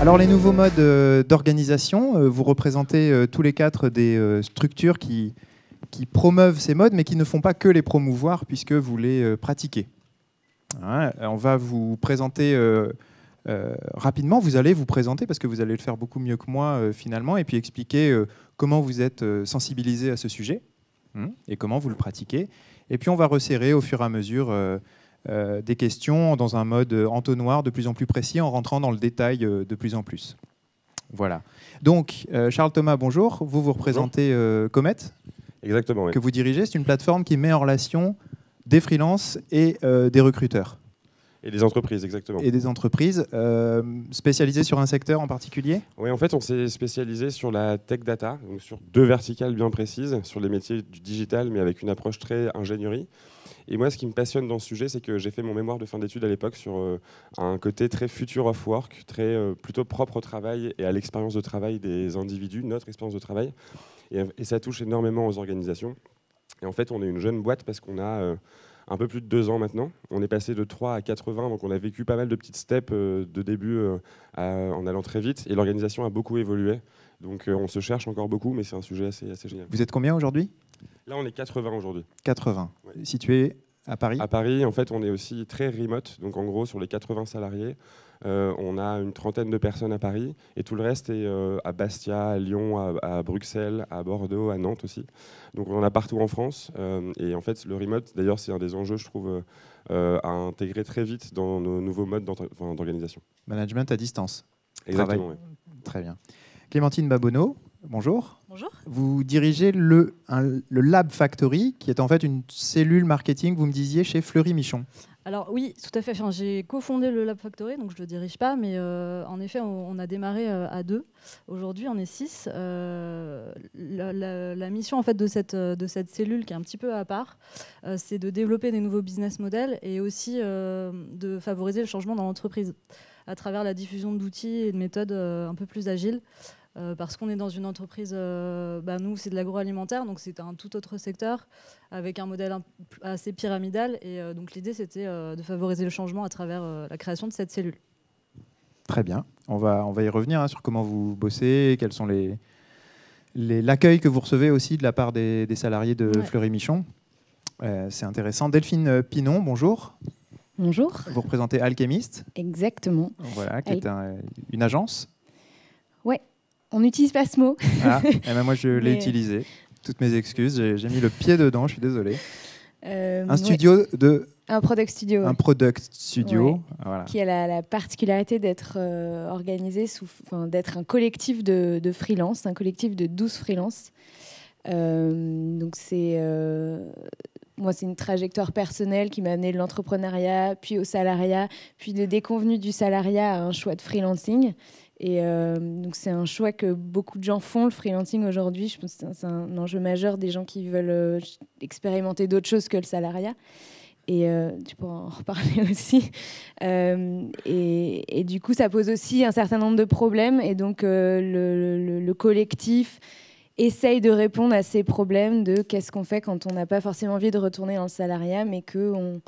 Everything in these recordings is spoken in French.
Alors les nouveaux modes d'organisation, vous représentez tous les quatre des structures qui promeuvent ces modes, mais qui ne font pas que les promouvoir, puisque vous les pratiquez. Hein, on va vous présenter rapidement, vous allez vous présenter, parce que vous allez le faire beaucoup mieux que moi finalement, et puis expliquer comment vous êtes sensibilisé à ce sujet, et comment vous le pratiquez. Et puis on va resserrer au fur et à mesure des questions dans un mode entonnoir de plus en plus précis, en rentrant dans le détail de plus en plus. Voilà. Donc, Charles Thomas, bonjour. Vous représentez Comet. Exactement, oui. Que vous dirigez. C'est une plateforme qui met en relation des freelances et des recruteurs. Et des entreprises, exactement. Et des entreprises spécialisées sur un secteur en particulier? Oui, en fait, on s'est spécialisé sur la tech data, donc sur deux verticales bien précises, sur les métiers du digital, mais avec une approche très ingénierie. Et moi, ce qui me passionne dans ce sujet, c'est que j'ai fait mon mémoire de fin d'études à l'époque sur un côté très future of work, très plutôt propre au travail et à l'expérience de travail des individus, notre expérience de travail. Et ça touche énormément aux organisations. Et en fait, on est une jeune boîte parce qu'on a un peu plus de 2 ans maintenant. On est passé de 3 à 80, donc on a vécu pas mal de petites steps de début en allant très vite. Et l'organisation a beaucoup évolué. Donc on se cherche encore beaucoup, mais c'est un sujet assez génial. Vous êtes combien aujourd'hui? Là, on est 80 aujourd'hui. 80. Ouais. Situé à Paris? À Paris, en fait, on est aussi très remote. Donc en gros, sur les 80 salariés, on a une trentaine de personnes à Paris. Et tout le reste est à Bastia, à Lyon, à Bruxelles, à Bordeaux, à Nantes aussi. Donc on en a partout en France. Et en fait, le remote, d'ailleurs, c'est un des enjeux, je trouve, à intégrer très vite dans nos nouveaux modes d'organisation. Management à distance. Exactement, oui. Très bien. Clémentine Babonneau, bonjour. Bonjour. Vous dirigez le Lab Factory, qui est en fait une cellule marketing, vous me disiez, chez Fleury Michon. Alors oui, tout à fait. Enfin, j'ai cofondé le Lab Factory, donc je ne le dirige pas, mais en effet, on a démarré à 2. Aujourd'hui, on est 6. La mission en fait, de cette cellule, qui est un petit peu à part, c'est de développer des nouveaux business models et aussi de favoriser le changement dans l'entreprise à travers la diffusion d'outils et de méthodes un peu plus agiles. Parce qu'on est dans une entreprise, nous c'est de l'agroalimentaire, donc c'est un tout autre secteur avec un modèle assez pyramidal. Et donc l'idée c'était de favoriser le changement à travers la création de cette cellule. Très bien, on va y revenir sur comment vous bossez, quels sont l'accueil que vous recevez aussi de la part des salariés de Fleury Michon. C'est intéressant. Delphine Pinon, bonjour. Bonjour. Vous représentez Alchemist. Exactement. Voilà, qui est une agence. Ouais. On n'utilise pas ce mot. Ah, et ben moi, je l'ai utilisé. Toutes mes excuses. J'ai mis le pied dedans, je suis désolé. Un studio de... Un product studio. Un product studio. Ouais. Voilà. Qui a la particularité d'être organisé d'être un collectif de freelance, un collectif de 12 freelances. Donc c'est... Moi, c'est une trajectoire personnelle qui m'a amené de l'entrepreneuriat, puis au salariat, puis de déconvenu du salariat à un choix de freelancing. Et donc c'est un choix que beaucoup de gens font, le freelancing aujourd'hui. Je pense que c'est un enjeu majeur des gens qui veulent expérimenter d'autres choses que le salariat. Et tu pourras en reparler aussi. Et du coup, ça pose aussi un certain nombre de problèmes. Et donc le collectif essaye de répondre à ces problèmes de qu'est-ce qu'on fait quand on n'a pas forcément envie de retourner dans le salariat, mais qu'on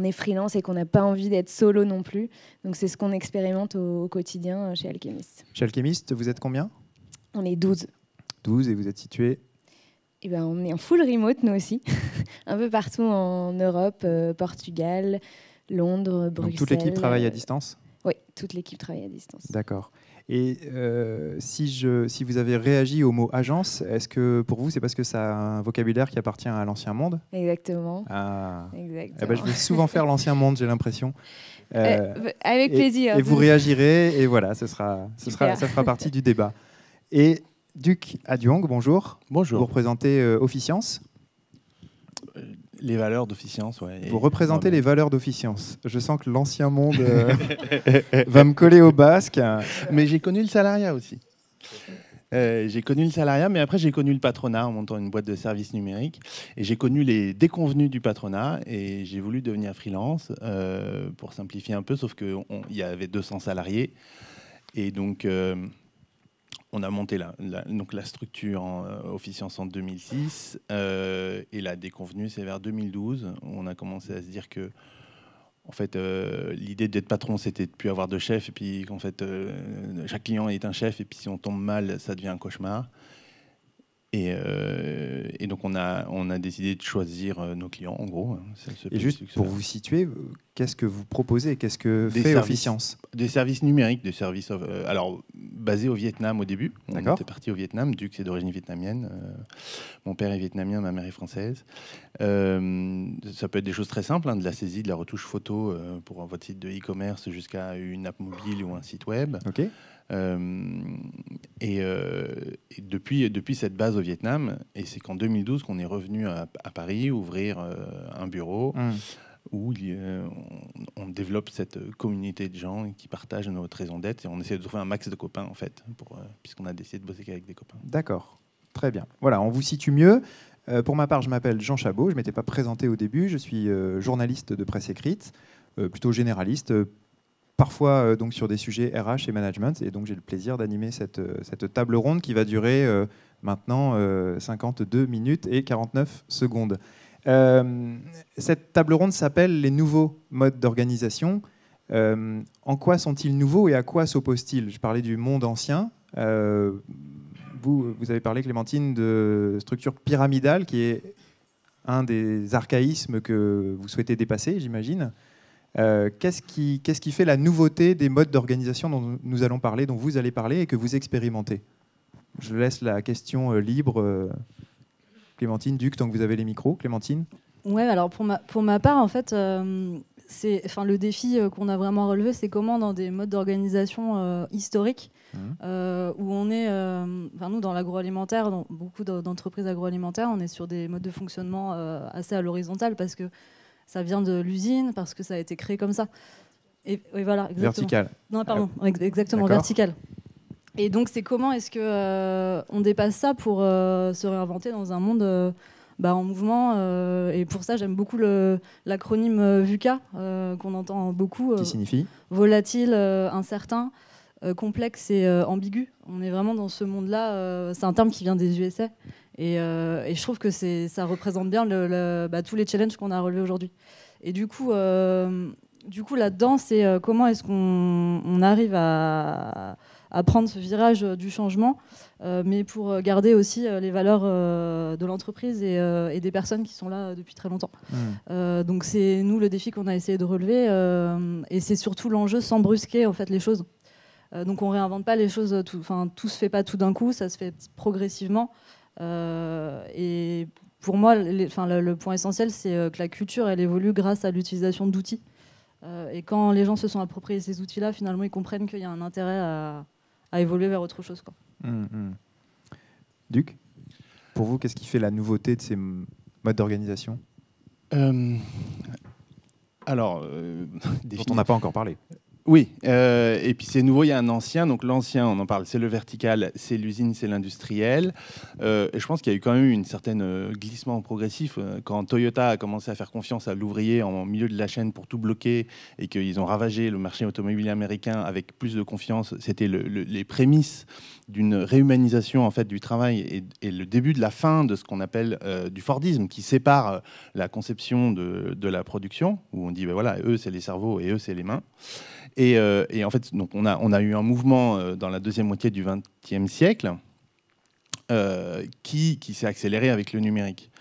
est freelance et qu'on n'a pas envie d'être solo non plus. Donc c'est ce qu'on expérimente au quotidien chez Alchemist. Chez Alchemist, vous êtes combien? On est 12. 12 et vous êtes situé? Eh ben, on est en full remote, nous aussi. Un peu partout en Europe, Portugal, Londres, Bruxelles. Donc toute l'équipe travaille à distance? Oui, toute l'équipe travaille à distance. D'accord. Et si vous avez réagi au mot agence, est-ce que pour vous, c'est parce que c'est un vocabulaire qui appartient à l'ancien monde? Exactement. Ah. Exactement. Eh ben, je vais souvent faire l'ancien monde, j'ai l'impression. Avec plaisir. Et vous réagirez, et voilà, ça fera partie du débat. Et Duc Adiong, bonjour. Bonjour. Vous représentez Officiance. Les valeurs d'Officiance, oui. Vous représentez les valeurs d'Officiance. Je sens que l'ancien monde va me coller au basque. Mais j'ai connu le salariat aussi. J'ai connu le salariat, mais après j'ai connu le patronat en montant une boîte de services numériques. Et j'ai connu les déconvenus du patronat et j'ai voulu devenir freelance pour simplifier un peu, sauf qu'il y avait 200 salariés. Et donc... on a monté la structure Officiance en 2006 et la déconvenue, c'est vers 2012. On a commencé à se dire que En fait, l'idée d'être patron, c'était de ne plus avoir de chef, et puis qu'en fait, chaque client est un chef, et puis si on tombe mal, ça devient un cauchemar. Et donc, on a décidé de choisir nos clients, en gros. Et juste pour vous situer, qu'est-ce que vous proposez? Qu'est-ce que fait Officiance? Des services numériques, des services alors basés au Vietnam au début. On était parti au Vietnam, Duc c'est d'origine vietnamienne. Mon père est vietnamien, ma mère est française. Ça peut être des choses très simples, de la saisie, de la retouche photo pour votre site de e-commerce jusqu'à une app mobile ou un site web. Ok. Et depuis cette base au Vietnam, et c'est qu'en 2012 qu'on est revenu à Paris ouvrir un bureau où on développe cette communauté de gens qui partagent notre raison d'être, et on essaie de trouver un max de copains en fait, puisqu'on a décidé de bosser qu'avec des copains. D'accord, très bien. Voilà, on vous situe mieux. Pour ma part, je m'appelle Jean Chabot, je ne m'étais pas présenté au début, je suis journaliste de presse écrite, plutôt généraliste, parfois donc sur des sujets RH et management, et donc j'ai le plaisir d'animer cette table ronde qui va durer maintenant 52 minutes et 49 secondes. Cette table ronde s'appelle les nouveaux modes d'organisation. En quoi sont-ils nouveaux et à quoi s'opposent-ils? Je parlais du monde ancien. Vous avez parlé, Clémentine, de structure pyramidale, qui est un des archaïsmes que vous souhaitez dépasser, j'imagine. Qu'est-ce qui fait la nouveauté des modes d'organisation dont nous allons parler, dont vous allez parler et que vous expérimentez? Je laisse la question libre. Clémentine, Duc, tant que vous avez les micros. Clémentine? Ouais, alors pour ma part, en fait, le défi qu'on a vraiment relevé, c'est comment dans des modes d'organisation historiques, où on est, nous dans l'agroalimentaire, dans beaucoup d'entreprises agroalimentaires, on est sur des modes de fonctionnement assez à l'horizontale parce que ça vient de l'usine, parce que ça a été créé comme ça. Et voilà, exactement. Vertical. Non, pardon, exactement, vertical. Et donc, c'est comment est-ce qu'on dépasse ça pour se réinventer dans un monde en mouvement. Et pour ça, j'aime beaucoup l'acronyme VUCA, qu'on entend beaucoup. Qui signifie volatile, incertain, complexe et ambigu. On est vraiment dans ce monde-là. C'est un terme qui vient des USA. Et je trouve que ça représente bien tous les challenges qu'on a relevés aujourd'hui. Et du coup là-dedans, c'est comment est-ce qu'on arrive à prendre ce virage du changement, mais pour garder aussi les valeurs de l'entreprise et des personnes qui sont là depuis très longtemps. Donc c'est nous le défi qu'on a essayé de relever, et c'est surtout l'enjeu sans brusquer en fait les choses. Donc on réinvente pas les choses, tout se fait pas tout d'un coup, ça se fait progressivement. Et pour moi, le point essentiel, c'est que la culture, elle évolue grâce à l'utilisation d'outils. Et quand les gens se sont appropriés ces outils-là, finalement, ils comprennent qu'il y a un intérêt à évoluer vers autre chose, quoi. Duc, pour vous, qu'est-ce qui fait la nouveauté de ces modes d'organisation? Dont on n'a pas encore parlé. Oui, et puis c'est nouveau, il y a un ancien. Donc l'ancien, on en parle, c'est le vertical, c'est l'usine, c'est l'industriel. Et je pense qu'il y a eu quand même une certaine glissement progressif. Quand Toyota a commencé à faire confiance à l'ouvrier en milieu de la chaîne pour tout bloquer et qu'ils ont ravagé le marché automobile américain avec plus de confiance, c'était les prémices d'une réhumanisation en fait du travail et le début de la fin de ce qu'on appelle du Fordisme, qui sépare la conception de la production, où on dit voilà, eux c'est les cerveaux et eux c'est les mains. Et en fait, donc on a eu un mouvement dans la deuxième moitié du XXe siècle qui s'est accéléré avec le numérique.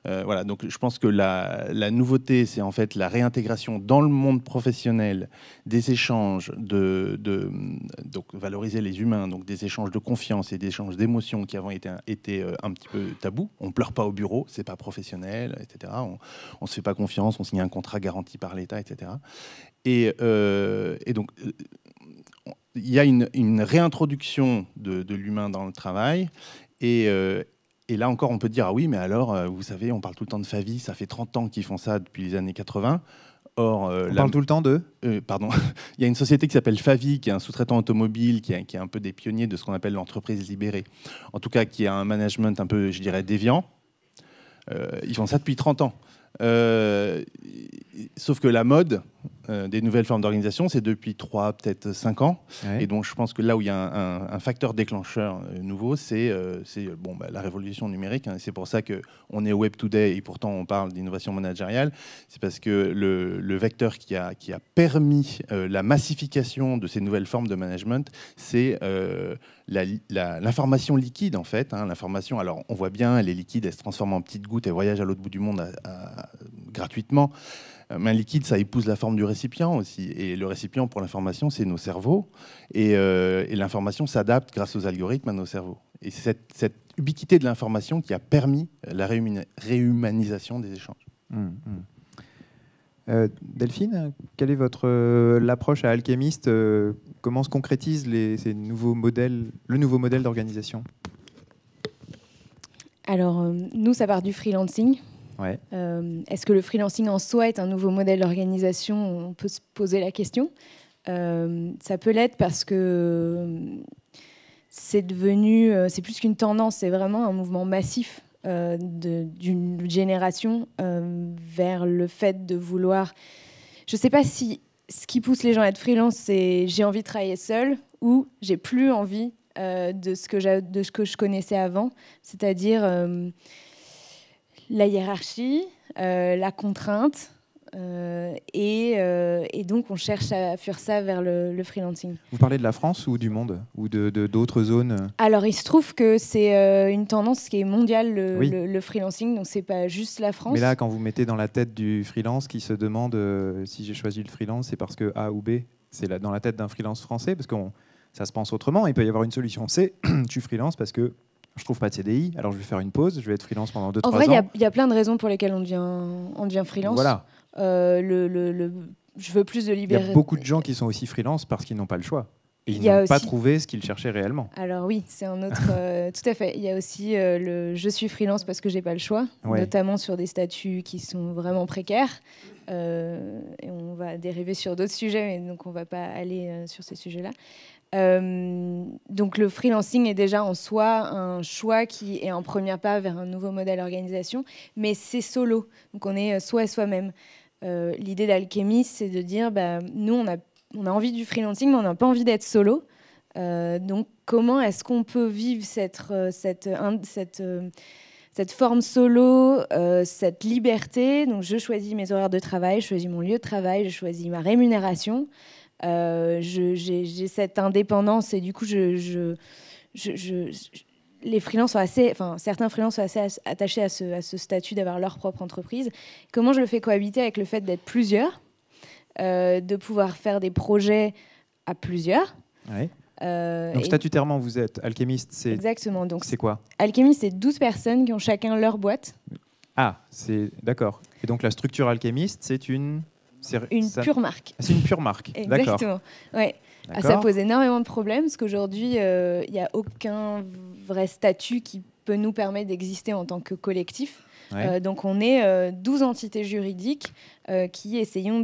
Voilà, donc je pense que la nouveauté, c'est en fait la réintégration dans le monde professionnel des échanges donc valoriser les humains, donc des échanges de confiance et des échanges d'émotions qui avant étaient un petit peu tabous. On pleure pas au bureau, c'est pas professionnel, etc. On se fait pas confiance, on signe un contrat garanti par l'État, etc. Et donc il y a une réintroduction de l'humain dans le travail. Et là encore, on peut dire, ah oui, mais alors, vous savez, on parle tout le temps de Favi, ça fait 30 ans qu'ils font ça depuis les années 80. Or, on parle tout le temps de pardon. Il y a une société qui s'appelle Favi, qui est un sous-traitant automobile, qui est un peu des pionniers de ce qu'on appelle l'entreprise libérée. En tout cas, qui a un management un peu, je dirais, déviant. Ils font ça depuis 30 ans. Sauf que la mode, des nouvelles formes d'organisation, c'est depuis 3, peut-être 5 ans. Ouais. Et donc, je pense que là où il y a un facteur déclencheur nouveau, c'est la révolution numérique. Hein. C'est pour ça qu'on est Web Today et pourtant on parle d'innovation managériale. C'est parce que le vecteur qui a permis la massification de ces nouvelles formes de management, c'est l'information liquide, en fait. Hein. L'information, alors on voit bien, elle est liquide, elle se transforme en petites gouttes, elle voyage à l'autre bout du monde gratuitement. Mais un liquide, ça épouse la forme du récipient aussi. Et le récipient pour l'information, c'est nos cerveaux. Et l'information s'adapte grâce aux algorithmes à nos cerveaux. Et c'est cette ubiquité de l'information qui a permis la réhumanisation des échanges. Delphine, quelle est l'approche à Alchemist? Comment se concrétisent ces nouveaux modèles, le nouveau modèle d'organisation? Alors, nous, ça part du freelancing. Ouais. Est-ce que le freelancing en soi est un nouveau modèle d'organisation? On peut se poser la question. Ça peut l'être parce que c'est plus qu'une tendance, c'est vraiment un mouvement massif d'une génération vers le fait de vouloir... Je ne sais pas si ce qui pousse les gens à être freelance, c'est j'ai envie de travailler seul ou j'ai plus envie de ce que je connaissais avant, c'est-à-dire la hiérarchie, la contrainte, et donc on cherche à fuir ça vers le freelancing. Vous parlez de la France ou du monde ou d'autres zones? Alors il se trouve que c'est une tendance qui est mondiale, le freelancing, donc c'est pas juste la France. Mais là, quand vous mettez dans la tête du freelance qui se demande si j'ai choisi le freelance, c'est parce que A ou B, c'est dans la tête d'un freelance français, parce que ça se pense autrement. Il peut y avoir une solution C, tu freelance parce que je trouve pas de CDI, alors je vais faire une pause, je vais être freelance pendant 2-3 ans. En vrai, il y a plein de raisons pour lesquelles on devient freelance. Voilà. Je veux plus de liberté. Il y a beaucoup de gens qui sont aussi freelance parce qu'ils n'ont pas le choix. Et ils n'ont pas trouvé ce qu'ils cherchaient réellement. Alors oui, c'est un autre... tout à fait. Il y a aussi je suis freelance parce que j'ai pas le choix, notamment sur des statuts qui sont vraiment précaires. Et on va dériver sur d'autres sujets, mais donc on va pas aller sur ces sujets-là. Donc le freelancing est déjà en soi un choix qui est un premier pas vers un nouveau modèle d'organisation, mais c'est solo, donc on est soi et soi-même. L'idée d'Alchemist, c'est de dire nous on a envie du freelancing, mais on n'a pas envie d'être solo, donc comment est-ce qu'on peut vivre cette forme solo, cette liberté? Donc je choisis mes horaires de travail, je choisis mon lieu de travail, je choisis ma rémunération. J'ai cette indépendance et du coup les freelances sont certains freelances sont assez attachés à ce statut d'avoir leur propre entreprise. Comment je le fais cohabiter avec le fait d'être plusieurs, de pouvoir faire des projets à plusieurs. Ouais. Donc statutairement vous êtes Alchemist, c'est... Exactement. Donc c'est quoi? Alchemist, c'est 12 personnes qui ont chacun leur boîte. Ah, c'est d'accord. Et donc la structure Alchemist, c'est une pure marque. C'est une pure marque. Exactement. Ouais. Ça pose énormément de problèmes parce qu'aujourd'hui, il n'y a aucun vrai statut qui peut nous permettre d'exister en tant que collectif. Ouais. Donc on est 12 entités juridiques qui essayons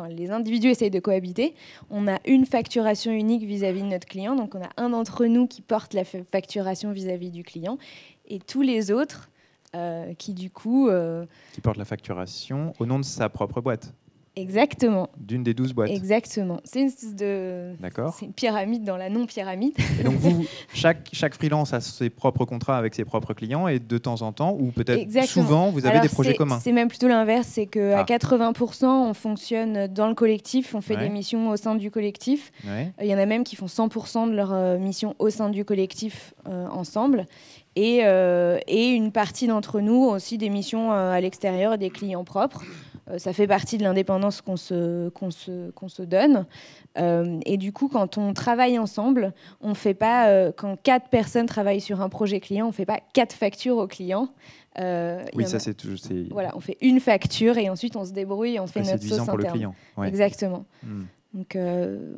les individus essayent de cohabiter. On a une facturation unique vis-à-vis de notre client. Donc on a un d'entre nous qui porte la facturation vis-à-vis du client et tous les autres qui du coup... qui porte la facturation au nom de sa propre boîte. Exactement. D'une des 12 boîtes. Exactement. C'est une pyramide dans la non-pyramide. Et donc vous, chaque freelance a ses propres contrats avec ses propres clients et de temps en temps, ou peut-être souvent, vous avez des projets communs. C'est même plutôt l'inverse, c'est qu'à 80%, on fonctionne dans le collectif, on fait des missions au sein du collectif. Il y en a même qui font 100% de leur mission au sein du collectif ensemble. Et une partie d'entre nous ont aussi des missions à l'extérieur et des clients propres. Ça fait partie de l'indépendance qu'on se donne. Et du coup, quand on travaille ensemble, on fait pas, quand 4 personnes travaillent sur un projet client, on ne fait pas 4 factures au client. Oui, ça c'est... Voilà, on fait une facture et ensuite on se débrouille et on fait notre sauce interne. pour le client. Ouais. Exactement. Donc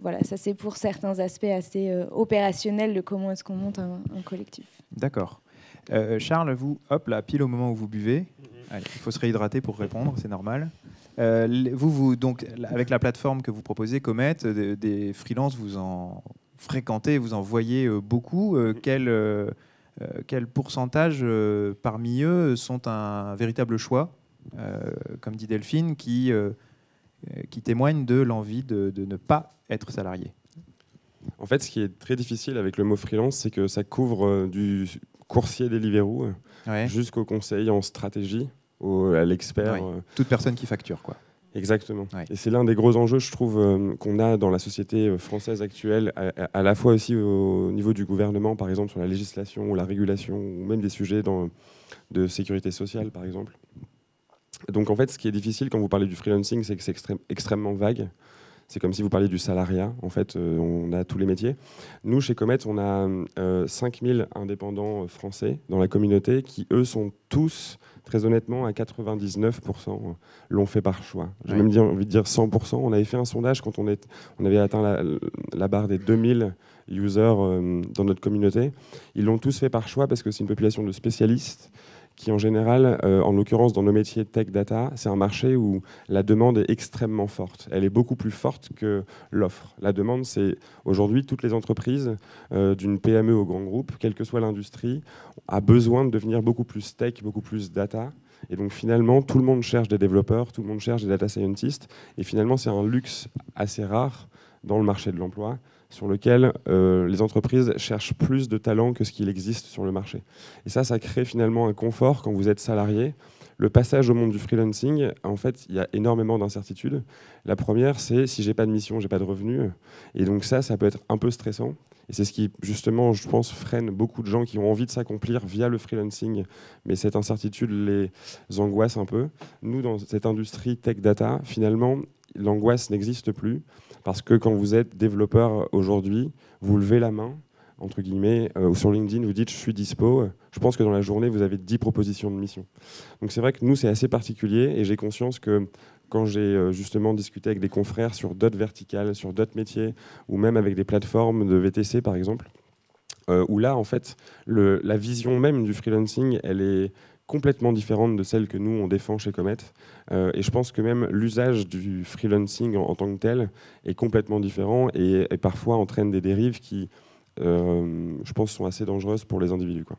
voilà, ça c'est pour certains aspects assez opérationnels de comment est-ce qu'on monte un collectif. D'accord. Charles, vous, hop là, pile au moment où vous buvez, allez, il faut se réhydrater pour répondre, c'est normal. Vous, donc, avec la plateforme que vous proposez, Comet, des freelances, vous en fréquentez, vous en voyez beaucoup. Quel pourcentage parmi eux sont un véritable choix, comme dit Delphine, qui qui témoignent de l'envie de ne pas être salarié. En fait, ce qui est très difficile avec le mot freelance, c'est que ça couvre du coursier Deliveroo jusqu'au conseil en stratégie, à l'expert. Toute personne qui facture, quoi. Exactement. Ouais. Et c'est l'un des gros enjeux, je trouve, qu'on a dans la société française actuelle, à la fois aussi au niveau du gouvernement, par exemple, sur la législation ou la régulation, ou même des sujets de sécurité sociale, par exemple. Donc, en fait, ce qui est difficile quand vous parlez du freelancing, c'est que c'est extrêmement vague. C'est comme si vous parliez du salariat. En fait, on a tous les métiers. Nous, chez Comet, on a 5000 indépendants français dans la communauté qui, eux, sont tous, très honnêtement, à 99%, l'ont fait par choix. J'ai même envie de dire 100%. On avait fait un sondage quand on avait atteint la barre des 2000 users dans notre communauté. Ils l'ont tous fait par choix parce que c'est une population de spécialistes qui en général, en l'occurrence dans nos métiers tech data, c'est un marché où la demande est extrêmement forte. Elle est beaucoup plus forte que l'offre. La demande, c'est aujourd'hui toutes les entreprises, d'une PME au grand groupe, quelle que soit l'industrie, a besoin de devenir beaucoup plus tech, beaucoup plus data. Et donc finalement, tout le monde cherche des développeurs, tout le monde cherche des data scientists. Et finalement, c'est un luxe assez rare dans le marché de l'emploi, sur lequel les entreprises cherchent plus de talents que ce qu'il existe sur le marché. Et ça crée finalement un confort quand vous êtes salarié. Le passage au monde du freelancing, en fait, il y a énormément d'incertitudes. La première, c'est si j'ai pas de mission, j'ai pas de revenus. Et donc ça peut être un peu stressant. Et c'est ce qui, justement, je pense, freine beaucoup de gens qui ont envie de s'accomplir via le freelancing. Mais cette incertitude les angoisse un peu. Nous, dans cette industrie tech data, finalement, l'angoisse n'existe plus. Parce que quand vous êtes développeur aujourd'hui, vous levez la main, entre guillemets, ou sur LinkedIn, vous dites « je suis dispo ». Je pense que dans la journée, vous avez 10 propositions de mission. Donc c'est vrai que nous, c'est assez particulier et j'ai conscience que quand j'ai justement discuté avec des confrères sur d'autres verticales, sur d'autres métiers, ou même avec des plateformes de VTC, par exemple, où là, en fait, la vision même du freelancing, elle est complètement différente de celle que nous, on défend chez Comet. Et je pense que même l'usage du freelancing en tant que tel est complètement différent et parfois entraîne des dérives qui, je pense, sont assez dangereuses pour les individus, quoi.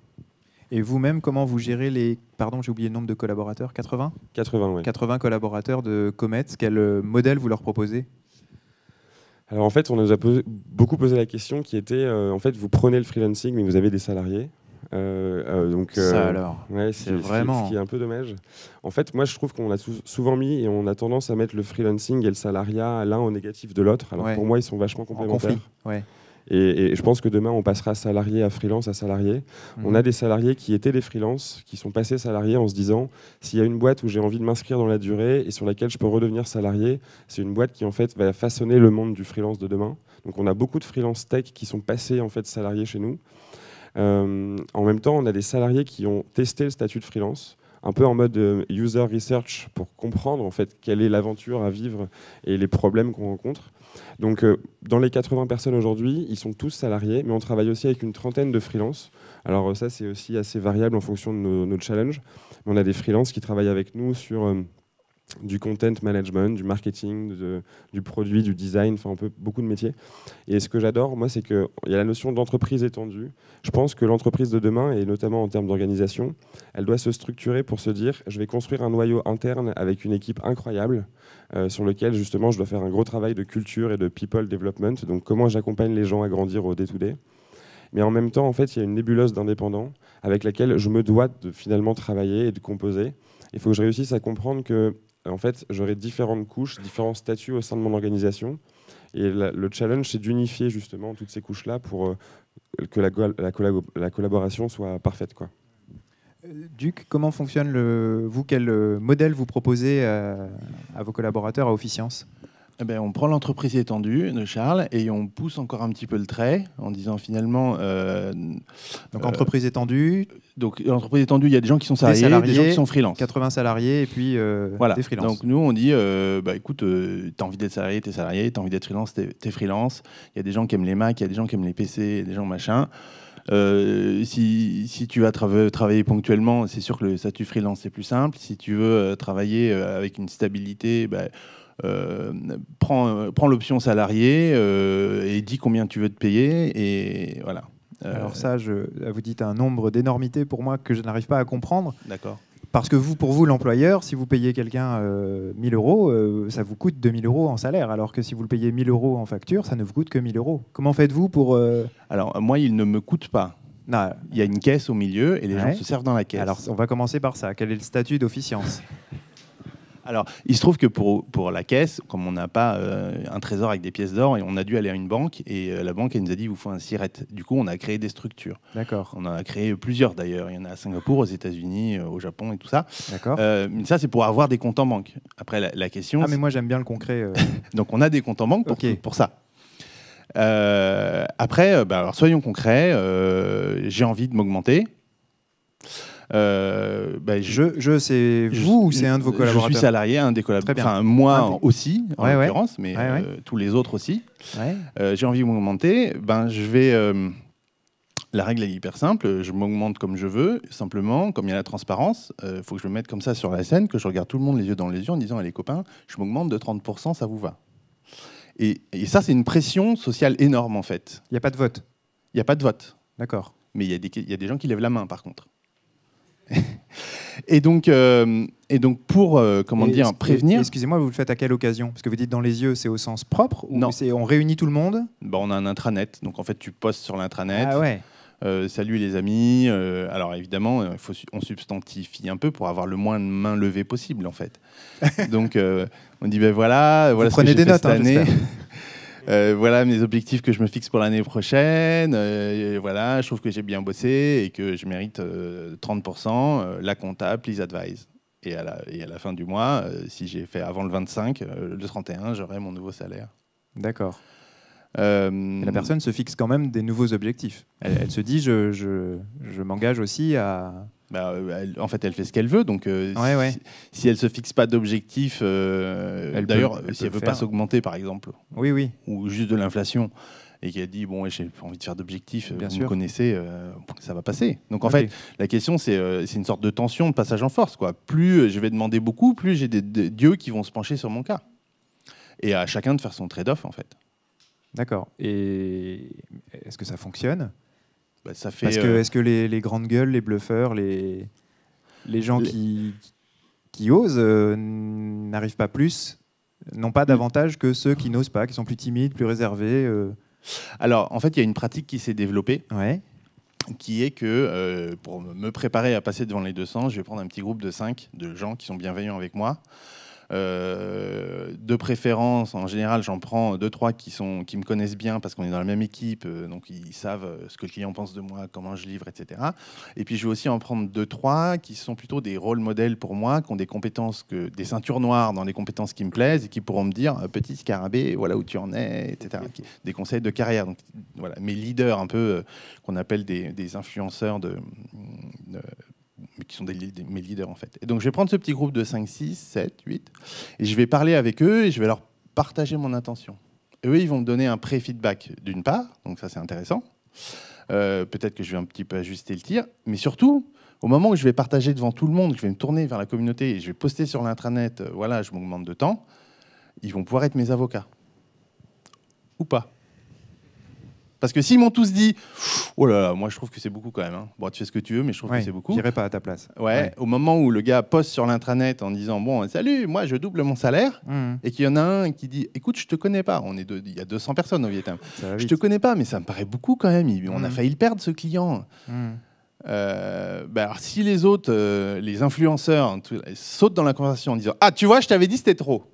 Et vous-même, comment vous gérez les... Pardon, j'ai oublié le nombre de collaborateurs, 80 ? 80, oui. 80 collaborateurs de Comet. Quel modèle vous leur proposez ? Alors en fait, on nous a beaucoup posé la question qui était, en fait, vous prenez le freelancing, mais vous avez des salariés. Ça alors, ouais, c'est vraiment... Ce qui est un peu dommage. En fait, moi, je trouve qu'on a souvent mis et on a tendance à mettre le freelancing et le salariat l'un au négatif de l'autre. Alors pour moi, ils sont vachement complémentaires. En conflit, ouais. Et je pense que demain, on passera salarié à freelance à salarié. On a des salariés qui étaient des freelances, qui sont passés salariés en se disant s'il y a une boîte où j'ai envie de m'inscrire dans la durée et sur laquelle je peux redevenir salarié, c'est une boîte qui en fait va façonner le monde du freelance de demain. Donc on a beaucoup de freelance tech qui sont passés en fait salariés chez nous. En même temps, on a des salariés qui ont testé le statut de freelance, un peu en mode user research pour comprendre en fait quelle est l'aventure à vivre et les problèmes qu'on rencontre. Donc, dans les 80 personnes aujourd'hui, ils sont tous salariés, mais on travaille aussi avec une trentaine de freelances. Alors ça, c'est aussi assez variable en fonction de nos challenges. On a des freelances qui travaillent avec nous sur du content management, du marketing, du produit, du design, enfin un peu beaucoup de métiers. Et ce que j'adore, moi, c'est qu'il y a la notion d'entreprise étendue. Je pense que l'entreprise de demain, et notamment en termes d'organisation, elle doit se structurer pour se dire je vais construire un noyau interne avec une équipe incroyable sur lequel, justement, je dois faire un gros travail de culture et de people development. Donc, comment j'accompagne les gens à grandir au day-to-day. Mais en même temps, en fait, il y a une nébuleuse d'indépendants avec laquelle je me dois de finalement travailler et de composer. Il faut que je réussisse à comprendre que en fait, j'aurai différentes couches, différents statuts au sein de mon organisation. Et le challenge, c'est d'unifier justement toutes ces couches-là pour que la collaboration soit parfaite, quoi. Duc, comment fonctionne quel modèle vous proposez à vos collaborateurs à Officience ? Eh ben, on prend l'entreprise étendue de Charles et on pousse encore un petit peu le trait en disant finalement... donc entreprise étendue. Donc l'entreprise étendue, il y a des gens qui sont salariés, des gens qui sont freelance. 80 salariés et puis voilà. Des freelances. Donc nous, on dit, écoute, t'as envie d'être salarié, t'es salarié, t'as envie d'être freelance, t'es freelance. Il y a des gens qui aiment les Mac, il y a des gens qui aiment les PC, il y a des gens machin. Si tu vas travailler ponctuellement, c'est sûr que le statut freelance, c'est plus simple. Si tu veux travailler avec une stabilité... prends l'option salarié et dis combien tu veux te payer et voilà. Alors ça, vous dites un nombre d'énormités pour moi que je n'arrive pas à comprendre. D'accord. Parce que pour vous, l'employeur, si vous payez quelqu'un 1 000 euros, ça vous coûte 2 000 euros en salaire, alors que si vous le payez 1 000 euros en facture, ça ne vous coûte que 1 000 euros. Comment faites-vous pour... Alors, moi, il ne me coûte pas. Non. Il y a une caisse au milieu et les gens se servent dans la caisse. Alors, on va commencer par ça. Quel est le statut d'officiance? Alors, il se trouve que pour la caisse, comme on n'a pas un trésor avec des pièces d'or, et on a dû aller à une banque, et la banque elle nous a dit, il vous faut un SIRET. Du coup, on a créé des structures. D'accord. On en a créé plusieurs d'ailleurs. Il y en a à Singapour, aux États-Unis, au Japon et tout ça. D'accord. Ça, c'est pour avoir des comptes en banque. Après, la question... Ah, mais moi, j'aime bien le concret. Donc, on a des comptes en banque Ok. pour ça. Après, alors, soyons concrets. J'ai envie de m'augmenter. C'est vous ou c'est un de vos collaborateurs? Je suis salarié, un des collaborateurs. Enfin, moi aussi, en l'occurrence, mais tous les autres aussi. Ouais. J'ai envie de m'augmenter. Je vais... La règle est hyper simple. Je m'augmente comme je veux. Simplement, comme il y a la transparence, il faut que je me mette comme ça sur la scène, que je regarde tout le monde les yeux dans les yeux en disant, allez copains, je m'augmente de 30%, ça vous va? Et ça, c'est une pression sociale énorme, en fait. Il n'y a pas de vote? Il n'y a pas de vote. D'accord. Mais il y a des gens qui lèvent la main, par contre. et donc pour prévenir. Excusez-moi, vous le faites à quelle occasion? Parce que vous dites dans les yeux, c'est au sens propre ou non. On réunit tout le monde? On a un intranet, donc en fait tu postes sur l'intranet. Ah ouais. Salut les amis. Alors évidemment, on substantifie un peu pour avoir le moins de mains levées possible en fait. Donc on dit voilà vous ce prenez que j'ai des fait notes cette année. Voilà mes objectifs que je me fixe pour l'année prochaine. Voilà, je trouve que j'ai bien bossé et que je mérite 30%. La compta, please advise. Et à la fin du mois, si j'ai fait avant le 25, le 31, j'aurai mon nouveau salaire. D'accord. La personne se fixe quand même des nouveaux objectifs. Elle se dit, je m'engage aussi à... en fait, elle fait ce qu'elle veut. Donc, si elle ne se fixe pas d'objectif, d'ailleurs, si elle ne veut pas s'augmenter, par exemple, ou juste de l'inflation, et qu'elle dit, bon, j'ai envie de faire d'objectifs, vous me connaissez, ça va passer. Donc, en fait, la question, c'est une sorte de tension, de passage en force, quoi. Plus je vais demander beaucoup, plus j'ai des dieux qui vont se pencher sur mon cas. Et à chacun de faire son trade-off, en fait. D'accord. Et est-ce que ça fonctionne? Ça fait, Parce que est-ce que les grandes gueules, les bluffeurs, les gens qui osent n'arrivent pas plus, n'ont pas davantage que ceux qui n'osent pas, qui sont plus timides, plus réservés Alors, en fait, il y a une pratique qui s'est développée, qui est que pour me préparer à passer devant les 200, je vais prendre un petit groupe de 5 de gens qui sont bienveillants avec moi. De préférence, en général, j'en prends 2-3 qui me connaissent bien parce qu'on est dans la même équipe, donc ils savent ce que le client pense de moi, comment je livre, etc. Et puis je vais aussi en prendre 2-3 qui sont plutôt des rôles modèles pour moi, qui ont des compétences, des ceintures noires dans des compétences qui me plaisent et qui pourront me dire petit scarabée, voilà où tu en es, etc. Des conseils de carrière. Donc voilà, mes leaders un peu qu'on appelle des influenceurs qui sont mes leaders en fait. Et donc je vais prendre ce petit groupe de 5, 6, 7, 8 et je vais parler avec eux et je vais leur partager mon intention. Et eux, ils vont me donner un pré-feedback d'une part, donc ça c'est intéressant. Peut-être que je vais un petit peu ajuster le tir, mais surtout, au moment où je vais partager devant tout le monde, je vais me tourner vers la communauté et je vais poster sur l'intranet, voilà, je m'augmente de temps, ils vont pouvoir être mes avocats. Ou pas. Parce que s'ils m'ont tous dit « Oh là là, moi je trouve que c'est beaucoup quand même. Hein. Bon, tu fais ce que tu veux, mais je trouve que c'est beaucoup. » J'irai pas à ta place. Au moment où le gars poste sur l'intranet en disant « Bon, salut, moi je double mon salaire. » Et qu'il y en a un qui dit « Écoute, je te connais pas. » Il y a 200 personnes au Vietnam. Je te connais pas, mais ça me paraît beaucoup quand même. On a failli le perdre, ce client. Alors, si les autres, les influenceurs, sautent dans la conversation en disant « Ah, tu vois, je t'avais dit c'était trop. »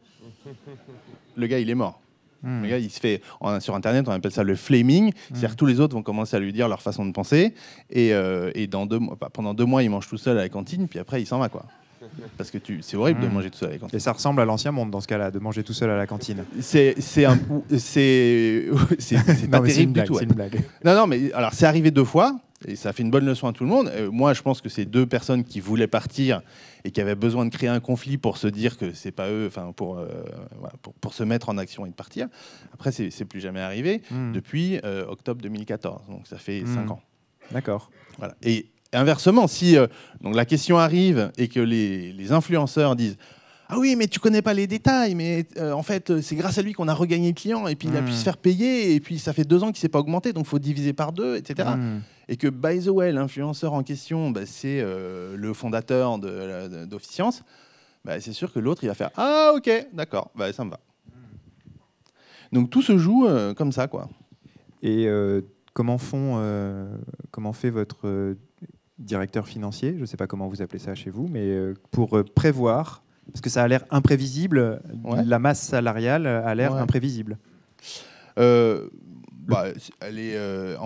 Le gars, il est mort. Le gars, il se fait sur Internet, on appelle ça le flaming, c'est-à-dire que tous les autres vont commencer à lui dire leur façon de penser, et pendant 2 mois, il mange tout seul à la cantine, puis après, il s'en va, quoi. Parce que c'est horrible de manger tout seul à la cantine. Et ça ressemble à l'ancien monde dans ce cas-là, de manger tout seul à la cantine. C'est pas terrible du tout. C'est une blague. Non, mais alors c'est arrivé 2 fois. Et ça fait une bonne leçon à tout le monde. Moi, je pense que c'est 2 personnes qui voulaient partir et qui avaient besoin de créer un conflit pour se dire que c'est pas eux, enfin pour se mettre en action et de partir. Après, c'est plus jamais arrivé depuis octobre 2014. Donc ça fait 5 ans. D'accord. Voilà. Et inversement, si donc la question arrive et que les influenceurs disent ah oui, mais tu connais pas les détails, mais en fait, c'est grâce à lui qu'on a regagné le client, et puis il a pu se faire payer, et puis ça fait 2 ans qu'il s'est pas augmenté, donc il faut diviser par 2, etc. Et que, by the way, l'influenceur en question, c'est le fondateur d'Officiance, c'est sûr que l'autre, il va faire, ah ok, d'accord, ça me va. Donc tout se joue comme ça, quoi. Et comment fait votre directeur financier, je ne sais pas comment vous appelez ça chez vous, mais pour prévoir, parce que ça a l'air imprévisible, la masse salariale a l'air imprévisible. En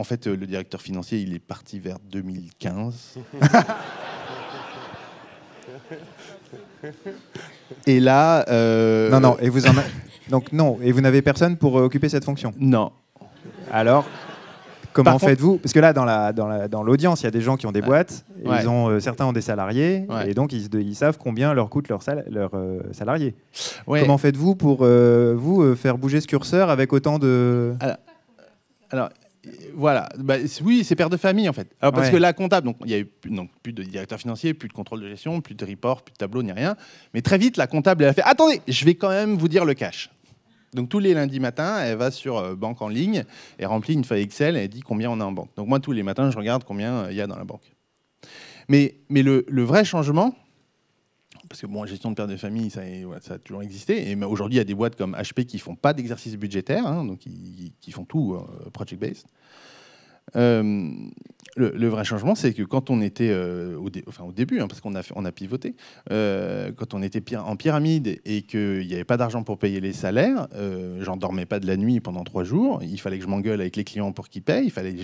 fait, le directeur financier, il est parti vers 2015. Et là... Non, et vous et vous n'avez personne pour occuper cette fonction? Non. Alors, comment faites-vous? Parce que là, dans l'audience, il y a des gens qui ont des boîtes, et certains ont des salariés, et donc ils savent combien leur coûtent leurs salariés. Comment faites-vous pour faire bouger ce curseur avec autant de... Alors voilà, oui, c'est père de famille en fait. Alors, parce que la comptable, donc il y a eu plus de directeur financier, plus de contrôle de gestion, plus de report, plus de tableau, ni rien. Mais très vite, la comptable, elle a fait, attendez, je vais quand même vous dire le cash. Donc tous les lundis matins, elle va sur banque en ligne et remplit une feuille Excel et elle dit combien on a en banque. Donc moi, tous les matins, je regarde combien il y a dans la banque. Mais le vrai changement, parce que gestion de père de famille, ça a toujours existé. Et aujourd'hui, il y a des boîtes comme HP qui ne font pas d'exercice budgétaire, donc qui font tout project-based. Le vrai changement, c'est que quand on était au début, parce qu'on a pivoté, quand on était en pyramide et qu'il n'y avait pas d'argent pour payer les salaires, j'en dormais pas de la nuit pendant 3 jours. Il fallait que je m'engueule avec les clients pour qu'ils payent. Il fallait que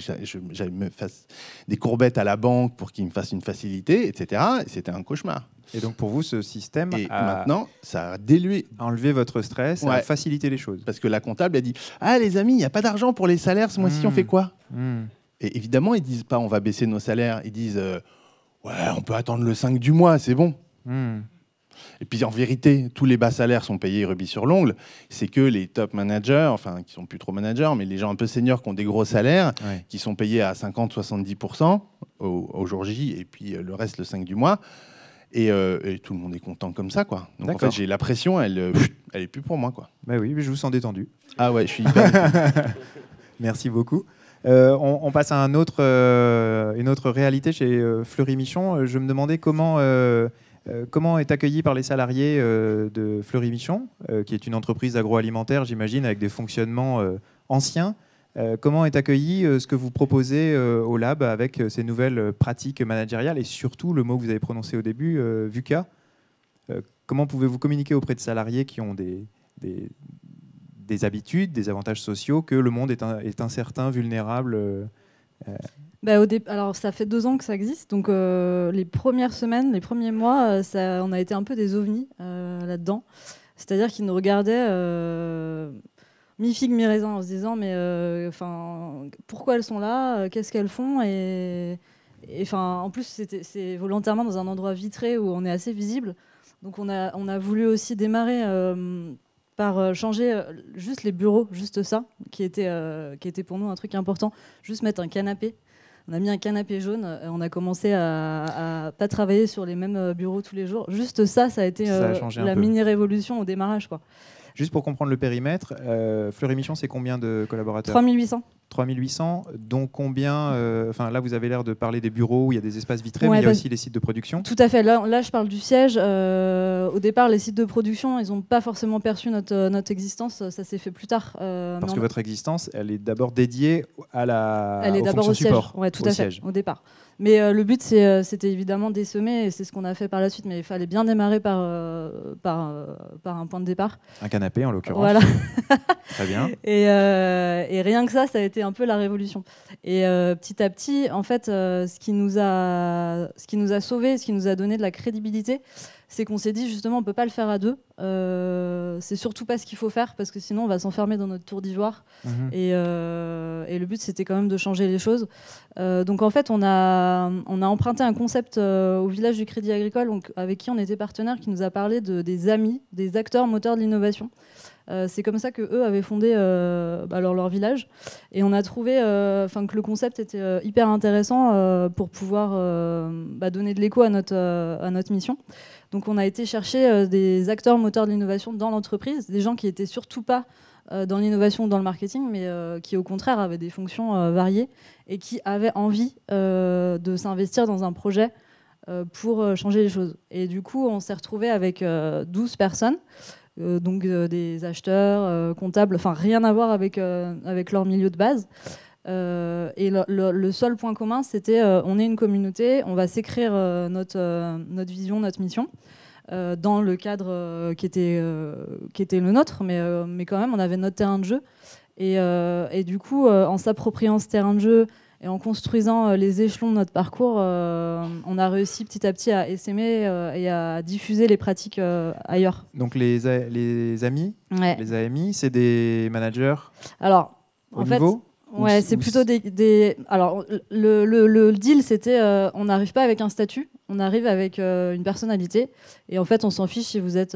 j'aille me fasse des courbettes à la banque pour qu'ils me fassent une facilité, etc. Et c'était un cauchemar. Et donc pour vous, ce système maintenant, ça a dilué, enlevé votre stress, a facilité les choses. Parce que la comptable a dit, ah les amis, il n'y a pas d'argent pour les salaires ce mois-ci, on fait quoi? Et évidemment, ils disent pas on va baisser nos salaires, ils disent ouais, on peut attendre le 5 du mois, c'est bon. Et puis en vérité, tous les bas salaires sont payés rubis sur l'ongle. C'est que les top managers, qui sont plus trop managers, mais les gens un peu seniors qui ont des gros salaires, qui sont payés à 50-70% au jour J, et puis le reste le 5 du mois. Et tout le monde est content comme ça, quoi. Donc en fait, j'ai la pression, elle est plus pour moi, quoi. Oui, mais je vous sens détendu. Ah ouais, je suis hyper. Merci beaucoup. On passe à une autre réalité chez Fleury Michon. Je me demandais comment est accueilli par les salariés de Fleury Michon, qui est une entreprise agroalimentaire, j'imagine, avec des fonctionnements anciens. Comment est accueilli ce que vous proposez au lab avec ces nouvelles pratiques managériales et surtout le mot que vous avez prononcé au début, VUCA. Comment pouvez-vous communiquer auprès de salariés qui ont des habitudes, des avantages sociaux, que le monde est incertain, vulnérable Alors, ça fait 2 ans que ça existe. Donc, les premières semaines, les premiers mois, on a été un peu des ovnis là-dedans. C'est-à-dire qu'ils nous regardaient mi-figue, mi-raisin en se disant mais pourquoi elles sont là, qu'est-ce qu'elles font et en plus, c'est volontairement dans un endroit vitré où on est assez visible. Donc, on a voulu aussi démarrer par changer juste les bureaux, juste ça, qui était pour nous un truc important. Juste mettre un canapé. On a mis un canapé jaune et on a commencé à pas travailler sur les mêmes bureaux tous les jours. Juste ça a été la mini-révolution au démarrage, quoi. Juste pour comprendre le périmètre, Fleury Michon, c'est combien de collaborateurs? 3800. 3800, dont combien là, vous avez l'air de parler des bureaux où il y a des espaces vitrés, mais il y a aussi les sites de production. Tout à fait. Là, je parle du siège. Au départ, les sites de production, ils n'ont pas forcément perçu notre existence. Ça s'est fait plus tard. Parce que votre existence, elle est d'abord dédiée au fonction support. Oui, tout à fait, au départ. Mais le but, c'était évidemment d'essaimer, et c'est ce qu'on a fait par la suite. Mais il fallait bien démarrer par un point de départ. Un canapé, en l'occurrence. Voilà. Très bien. Et rien que ça a été un peu la révolution. Et petit à petit, en fait, ce qui nous a sauvés, ce qui nous a donné de la crédibilité, c'est qu'on s'est dit justement on peut pas le faire à 2. C'est surtout pas ce qu'il faut faire parce que sinon on va s'enfermer dans notre tour d'ivoire. Et le but c'était quand même de changer les choses. Donc en fait on a emprunté un concept au village du Crédit Agricole, donc, avec qui on était partenaire, qui nous a parlé des amis, des acteurs moteurs de l'innovation. C'est comme ça qu'eux avaient fondé leur village. Et on a trouvé que le concept était hyper intéressant pour pouvoir donner de l'écho à notre mission. Donc on a été chercher des acteurs moteurs de l'innovation dans l'entreprise, des gens qui n'étaient surtout pas dans l'innovation ou dans le marketing, mais qui au contraire avaient des fonctions variées et qui avaient envie de s'investir dans un projet pour changer les choses. Et du coup, on s'est retrouvé avec 12 personnes, donc des acheteurs, comptables, enfin rien à voir avec leur milieu de base. Et le seul point commun, c'était on est une communauté, on va s'écrire notre vision, notre mission, dans le cadre qui était le nôtre, mais quand même, on avait notre terrain de jeu. Et du coup, en s'appropriant ce terrain de jeu et en construisant les échelons de notre parcours, on a réussi petit à petit à essaimer et à diffuser les pratiques ailleurs. Donc les amis, Ouais. les AMI, c'est des managers Alors, au en fait, niveau ouais, c'est plutôt des... Alors, le deal, c'était on n'arrive pas avec un statut, on arrive avec une personnalité. Et en fait, on s'en fiche si vous êtes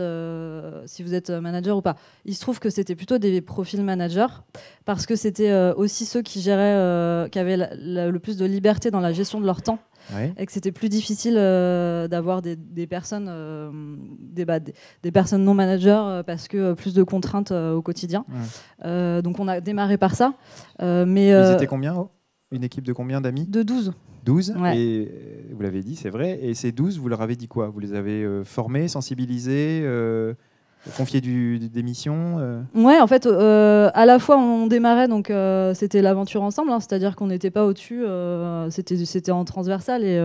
manager ou pas. Il se trouve que c'était plutôt des profils managers, parce que c'était aussi ceux qui géraient, qui avaient le plus de liberté dans la gestion de leur temps. Ouais. Et que c'était plus difficile d'avoir des personnes, des personnes non managers parce que plus de contraintes au quotidien. Ouais. Donc on a démarré par ça. Ils étaient combien? Une équipe de combien d'amis? De 12. 12. Ouais. Et vous l'avez dit, c'est vrai. Et ces 12, vous leur avez dit quoi? Vous les avez formés, sensibilisés, confiés des missions Ouais, en fait, à la fois on démarrait, donc c'était l'aventure ensemble, hein, c'est-à-dire qu'on n'était pas au-dessus, c'était en transversal et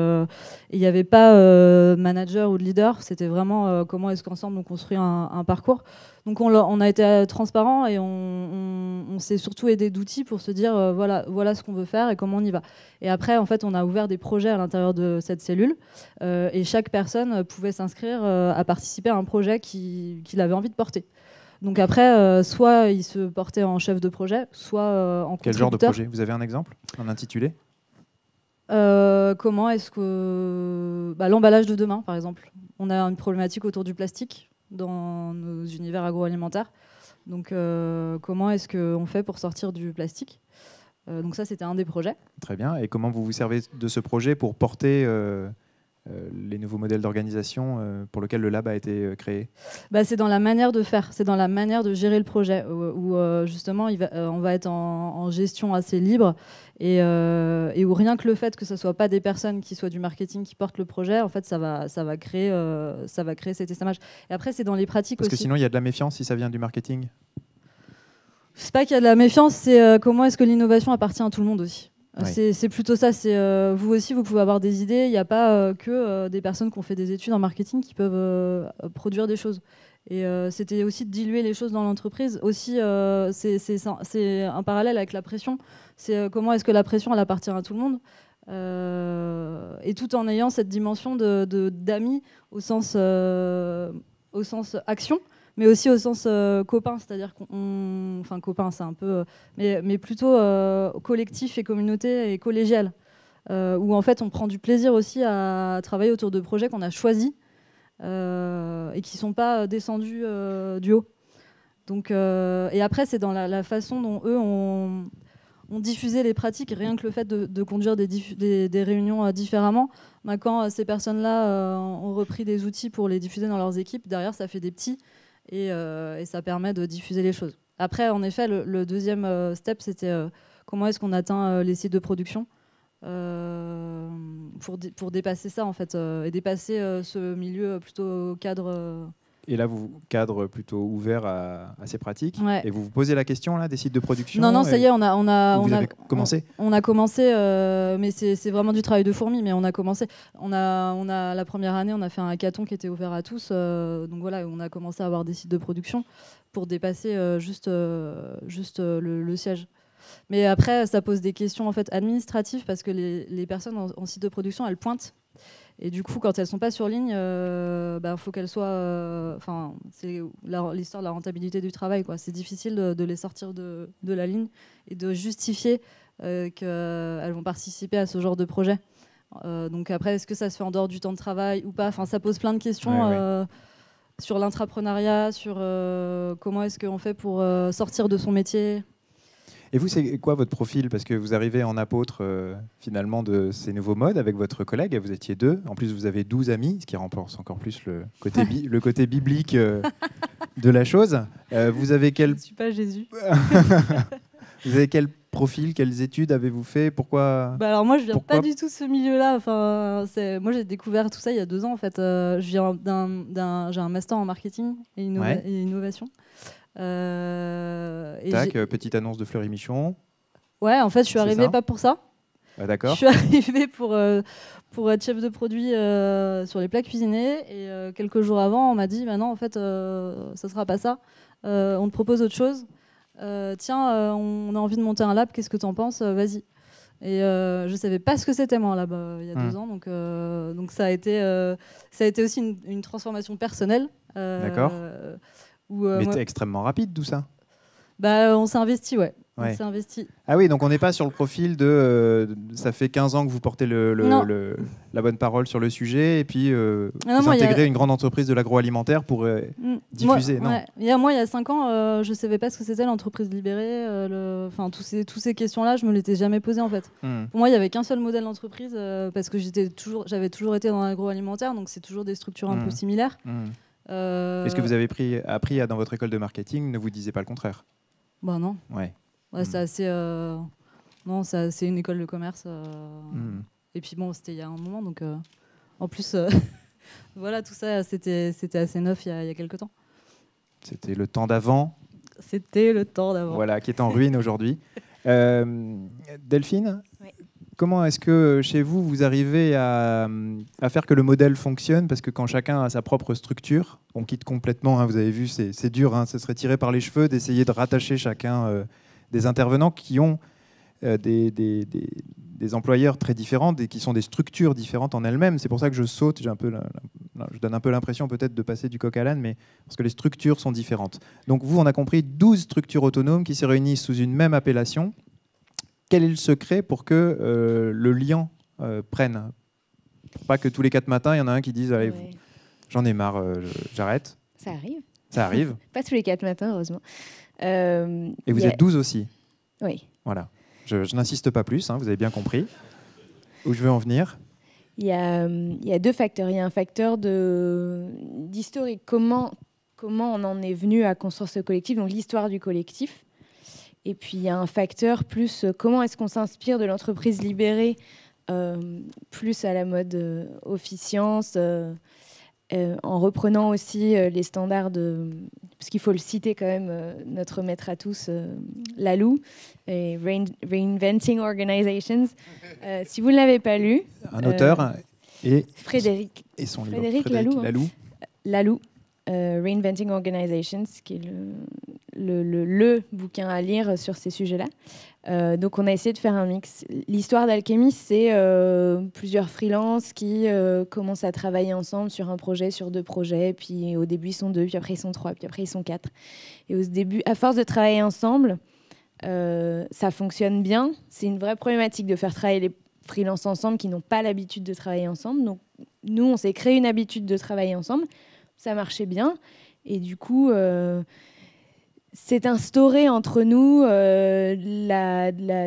il n'y avait pas manager ou de leader, c'était vraiment comment est-ce qu'ensemble on construit un parcours. Donc on a été transparent et on s'est surtout aidé d'outils pour se dire voilà ce qu'on veut faire et comment on y va. Et après, en fait, on a ouvert des projets à l'intérieur de cette cellule et chaque personne pouvait s'inscrire à participer à un projet qu'il avait envie de porter. Donc après, soit il se portait en chef de projet, soit en Quel contributeur. genre de projet? Vous avez un exemple, un intitulé? Comment est-ce que... l'emballage de demain, par exemple. On a une problématique autour du plastique dans nos univers agroalimentaires. Donc comment est-ce qu'on fait pour sortir du plastique? Donc ça, c'était un des projets. Très bien. Et comment vous vous servez de ce projet pour porter les nouveaux modèles d'organisation pour lesquels le lab a été créé? C'est dans la manière de faire, c'est dans la manière de gérer le projet, où justement on va être en gestion assez libre et où rien que le fait que ce ne soit pas des personnes qui soient du marketing qui portent le projet, en fait, ça va créer cet essaimage. Et après, c'est dans les pratiques aussi. Parce que sinon, il y a de la méfiance si ça vient du marketing. C'est pas qu'il y a de la méfiance, c'est comment est-ce que l'innovation appartient à tout le monde aussi. Oui. C'est plutôt ça. Vous aussi, vous pouvez avoir des idées. Il n'y a pas que des personnes qui ont fait des études en marketing qui peuvent produire des choses. Et c'était aussi de diluer les choses dans l'entreprise. Aussi, c'est un parallèle avec la pression. C'est comment est-ce que la pression, elle appartient à tout le monde. Et tout en ayant cette dimension d'amis au sens action, mais aussi au sens copain, c'est-à-dire enfin copain, c'est un peu, mais plutôt collectif et communauté et collégial, où en fait on prend du plaisir aussi à travailler autour de projets qu'on a choisis et qui sont pas descendus du haut. Donc, et après c'est dans la façon dont eux ont diffusé les pratiques, rien que le fait de conduire des réunions différemment. Quand ces personnes-là ont repris des outils pour les diffuser dans leurs équipes, derrière ça fait des petits. Et ça permet de diffuser les choses. Après, en effet, le deuxième step, c'était comment est-ce qu'on atteint les sites de production pour dépasser ça, en fait, et dépasser ce milieu plutôt cadre. Et là, vous cadre plutôt ouvert à ces pratiques. Ouais. Et vous vous posez la question là, des sites de production? Non, ça y est, on a commencé. On a commencé, mais c'est vraiment du travail de fourmi. Mais on a commencé. On a la première année, on a fait un hackathon qui était ouvert à tous. Donc voilà, on a commencé à avoir des sites de production pour dépasser juste le siège. Mais après, ça pose des questions en fait administratives parce que les personnes en site de production, elles pointent. Et du coup, quand elles ne sont pas sur ligne, faut qu'elles soient... c'est l'histoire de la rentabilité du travail, quoi. C'est difficile de les sortir de la ligne et de justifier qu'elles vont participer à ce genre de projet. Donc après, est-ce que ça se fait en dehors du temps de travail ou pas? Enfin, ça pose plein de questions sur l'intrapreneuriat, sur comment est-ce qu'on fait pour sortir de son métier. Et vous, c'est quoi votre profil? Parce que vous arrivez en apôtre finalement de ces nouveaux modes avec votre collègue, vous étiez 2. En plus, vous avez 12 amis, ce qui renforce encore plus le côté biblique de la chose. Vous avez quel... Je ne suis pas Jésus. Vous avez quel profil, quelles études avez-vous fait? Pourquoi? Alors moi, je viens pas du tout de ce milieu-là. Enfin, moi, j'ai découvert tout ça il y a 2 ans en fait. J'ai un master en marketing et innovation. Petite annonce de Fleury Michon. Ouais, en fait, je suis arrivée pas pour ça. D'accord. Je suis arrivée pour être chef de produit sur les plats cuisinés et quelques jours avant, on m'a dit non, en fait, ça sera pas ça. On te propose autre chose. Tiens, on a envie de monter un lab, qu'est-ce que tu en penses? Vas-y. Et je savais pas ce que c'était moi là-bas il y a 2 ans, donc ça a été aussi une transformation personnelle. D'accord. Mais c'était extrêmement rapide tout ça. On s'est investi, ouais. Ouais. On s'est investi. Ah oui, donc on n'est pas sur le profil de ça fait 15 ans que vous portez la bonne parole sur le sujet et puis vous intégrez une grande entreprise de l'agroalimentaire pour diffuser. Moi, il y a 5 ans, je ne savais pas ce que c'était l'entreprise libérée. Tous ces questions-là, je ne me les étais jamais posées en fait. Pour moi, il n'y avait qu'un seul modèle d'entreprise parce que j'avais toujours été dans l'agroalimentaire, donc c'est toujours des structures un peu similaires. Est-ce que vous avez appris dans votre école de marketing ne vous disiez pas le contraire? Non. Ouais. C'est assez. Non, c'est une école de commerce. Et puis bon, c'était il y a un moment, donc en plus, voilà, tout ça, c'était assez neuf il y a quelques temps. C'était le temps d'avant. C'était le temps d'avant. Voilà, qui est en ruine aujourd'hui. Delphine, oui. Comment est-ce que chez vous, vous arrivez à faire que le modèle fonctionne? Parce que quand chacun a sa propre structure, on quitte complètement, vous avez vu, c'est dur, ce serait tiré par les cheveux d'essayer de rattacher chacun des intervenants qui ont des employeurs très différents, qui sont des structures différentes en elles-mêmes. C'est pour ça que je saute, je donne un peu l'impression peut-être de passer du coq à l'âne, mais parce que les structures sont différentes. Donc vous, on a compris 12 structures autonomes qui se réunissent sous une même appellation. Quel est le secret pour que le lien prenne? Pour pas que tous les 4 matins, il y en a un qui dise allez, j'en ai marre, j'arrête. Ça arrive. Ça arrive. Pas tous les 4 matins, heureusement. Et vous êtes 12 aussi. Oui. Voilà. Je n'insiste pas plus, vous avez bien compris où je veux en venir. Il y a 2 facteurs. Il y a un facteur d'historique. Comment on en est venu à construire ce collectif, donc l'histoire du collectif. Et puis il y a un facteur plus comment est-ce qu'on s'inspire de l'entreprise libérée, plus à la mode officiance, en reprenant aussi les standards parce qu'il faut le citer quand même, notre maître à tous, Laloux, et Reinventing Organizations. Si vous ne l'avez pas lu... Un auteur et Frédéric. Et son livre. Frédéric Laloux. Laloux, Reinventing Organizations, qui est le bouquin à lire sur ces sujets-là. Donc on a essayé de faire un mix. L'histoire d'Alchemy, c'est plusieurs freelances qui commencent à travailler ensemble sur un projet, sur 2 projets, puis au début ils sont 2, puis après ils sont 3, puis après ils sont 4. Et au début, à force de travailler ensemble, ça fonctionne bien. C'est une vraie problématique de faire travailler les freelances ensemble qui n'ont pas l'habitude de travailler ensemble. Donc nous, on s'est créé une habitude de travailler ensemble. Ça marchait bien. Et du coup... c'est instauré entre nous de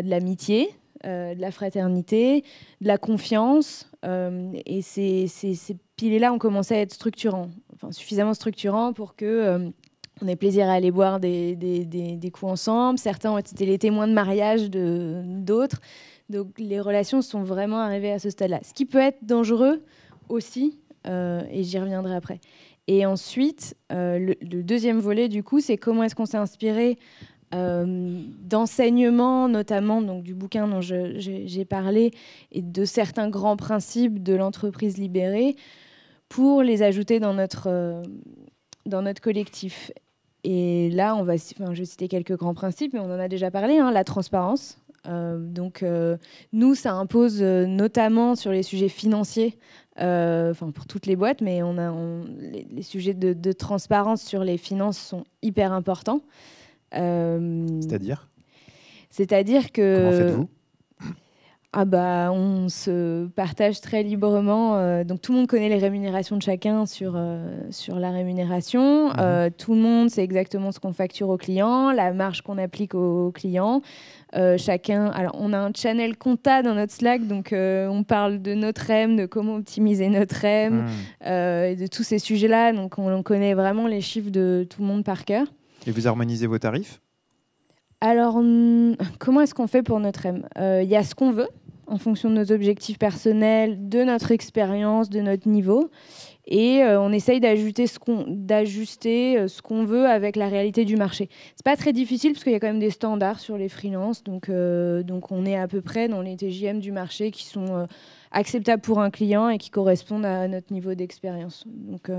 l'amitié, de la fraternité, de la confiance. Et ces piliers-là ont commencé à être structurants, suffisamment structurants pour qu'on ait plaisir à aller boire des coups ensemble. Certains ont été les témoins de mariage d'autres. Donc les relations sont vraiment arrivées à ce stade-là. Ce qui peut être dangereux aussi, et j'y reviendrai après. Et ensuite, le deuxième volet, du coup, c'est comment est-ce qu'on s'est inspiré d'enseignements, notamment donc, du bouquin dont j'ai parlé, et de certains grands principes de l'entreprise libérée, pour les ajouter dans notre collectif. Et là, je vais citer quelques grands principes, mais on en a déjà parlé, la transparence. Nous, ça impose notamment sur les sujets financiers, pour toutes les boîtes, mais les sujets de transparence sur les finances sont hyper importants. C'est-à-dire que... Comment faites-vous? On se partage très librement. Donc tout le monde connaît les rémunérations de chacun sur la rémunération. Tout le monde sait exactement ce qu'on facture aux clients, la marge qu'on applique aux clients. Alors on a un channel compta dans notre Slack, donc on parle de notre REM, de comment optimiser notre REM, et de tous ces sujets-là. Donc on connaît vraiment les chiffres de tout le monde par cœur. Et vous harmonisez vos tarifs ? Alors, comment est-ce qu'on fait pour notre REM ? Il y a ce qu'on veut, en fonction de nos objectifs personnels, de notre expérience, de notre niveau. Et on essaye d'ajuster ce qu'on veut avec la réalité du marché. C'est pas très difficile parce qu'il y a quand même des standards sur les freelances. Donc on est à peu près dans les TJM du marché qui sont acceptables pour un client et qui correspondent à notre niveau d'expérience. Donc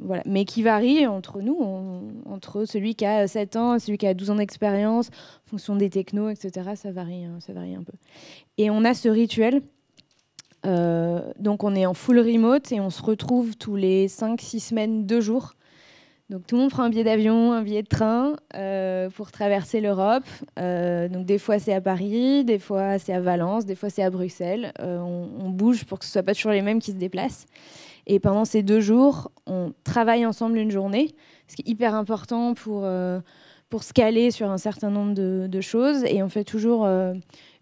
voilà, mais qui varient entre nous, entre celui qui a 7 ans et celui qui a 12 ans d'expérience, en fonction des technos, etc. Ça varie un peu. Et on a ce rituel. Donc on est en full remote et on se retrouve tous les 5-6 semaines, 2 jours. Donc tout le monde prend un billet d'avion, un billet de train pour traverser l'Europe. Donc des fois c'est à Paris, des fois c'est à Valence, des fois c'est à Bruxelles. On bouge pour que ce ne soit pas toujours les mêmes qui se déplacent. Et pendant ces 2 jours, on travaille ensemble une journée, ce qui est hyper important pour se caler sur un certain nombre de choses. Et on fait toujours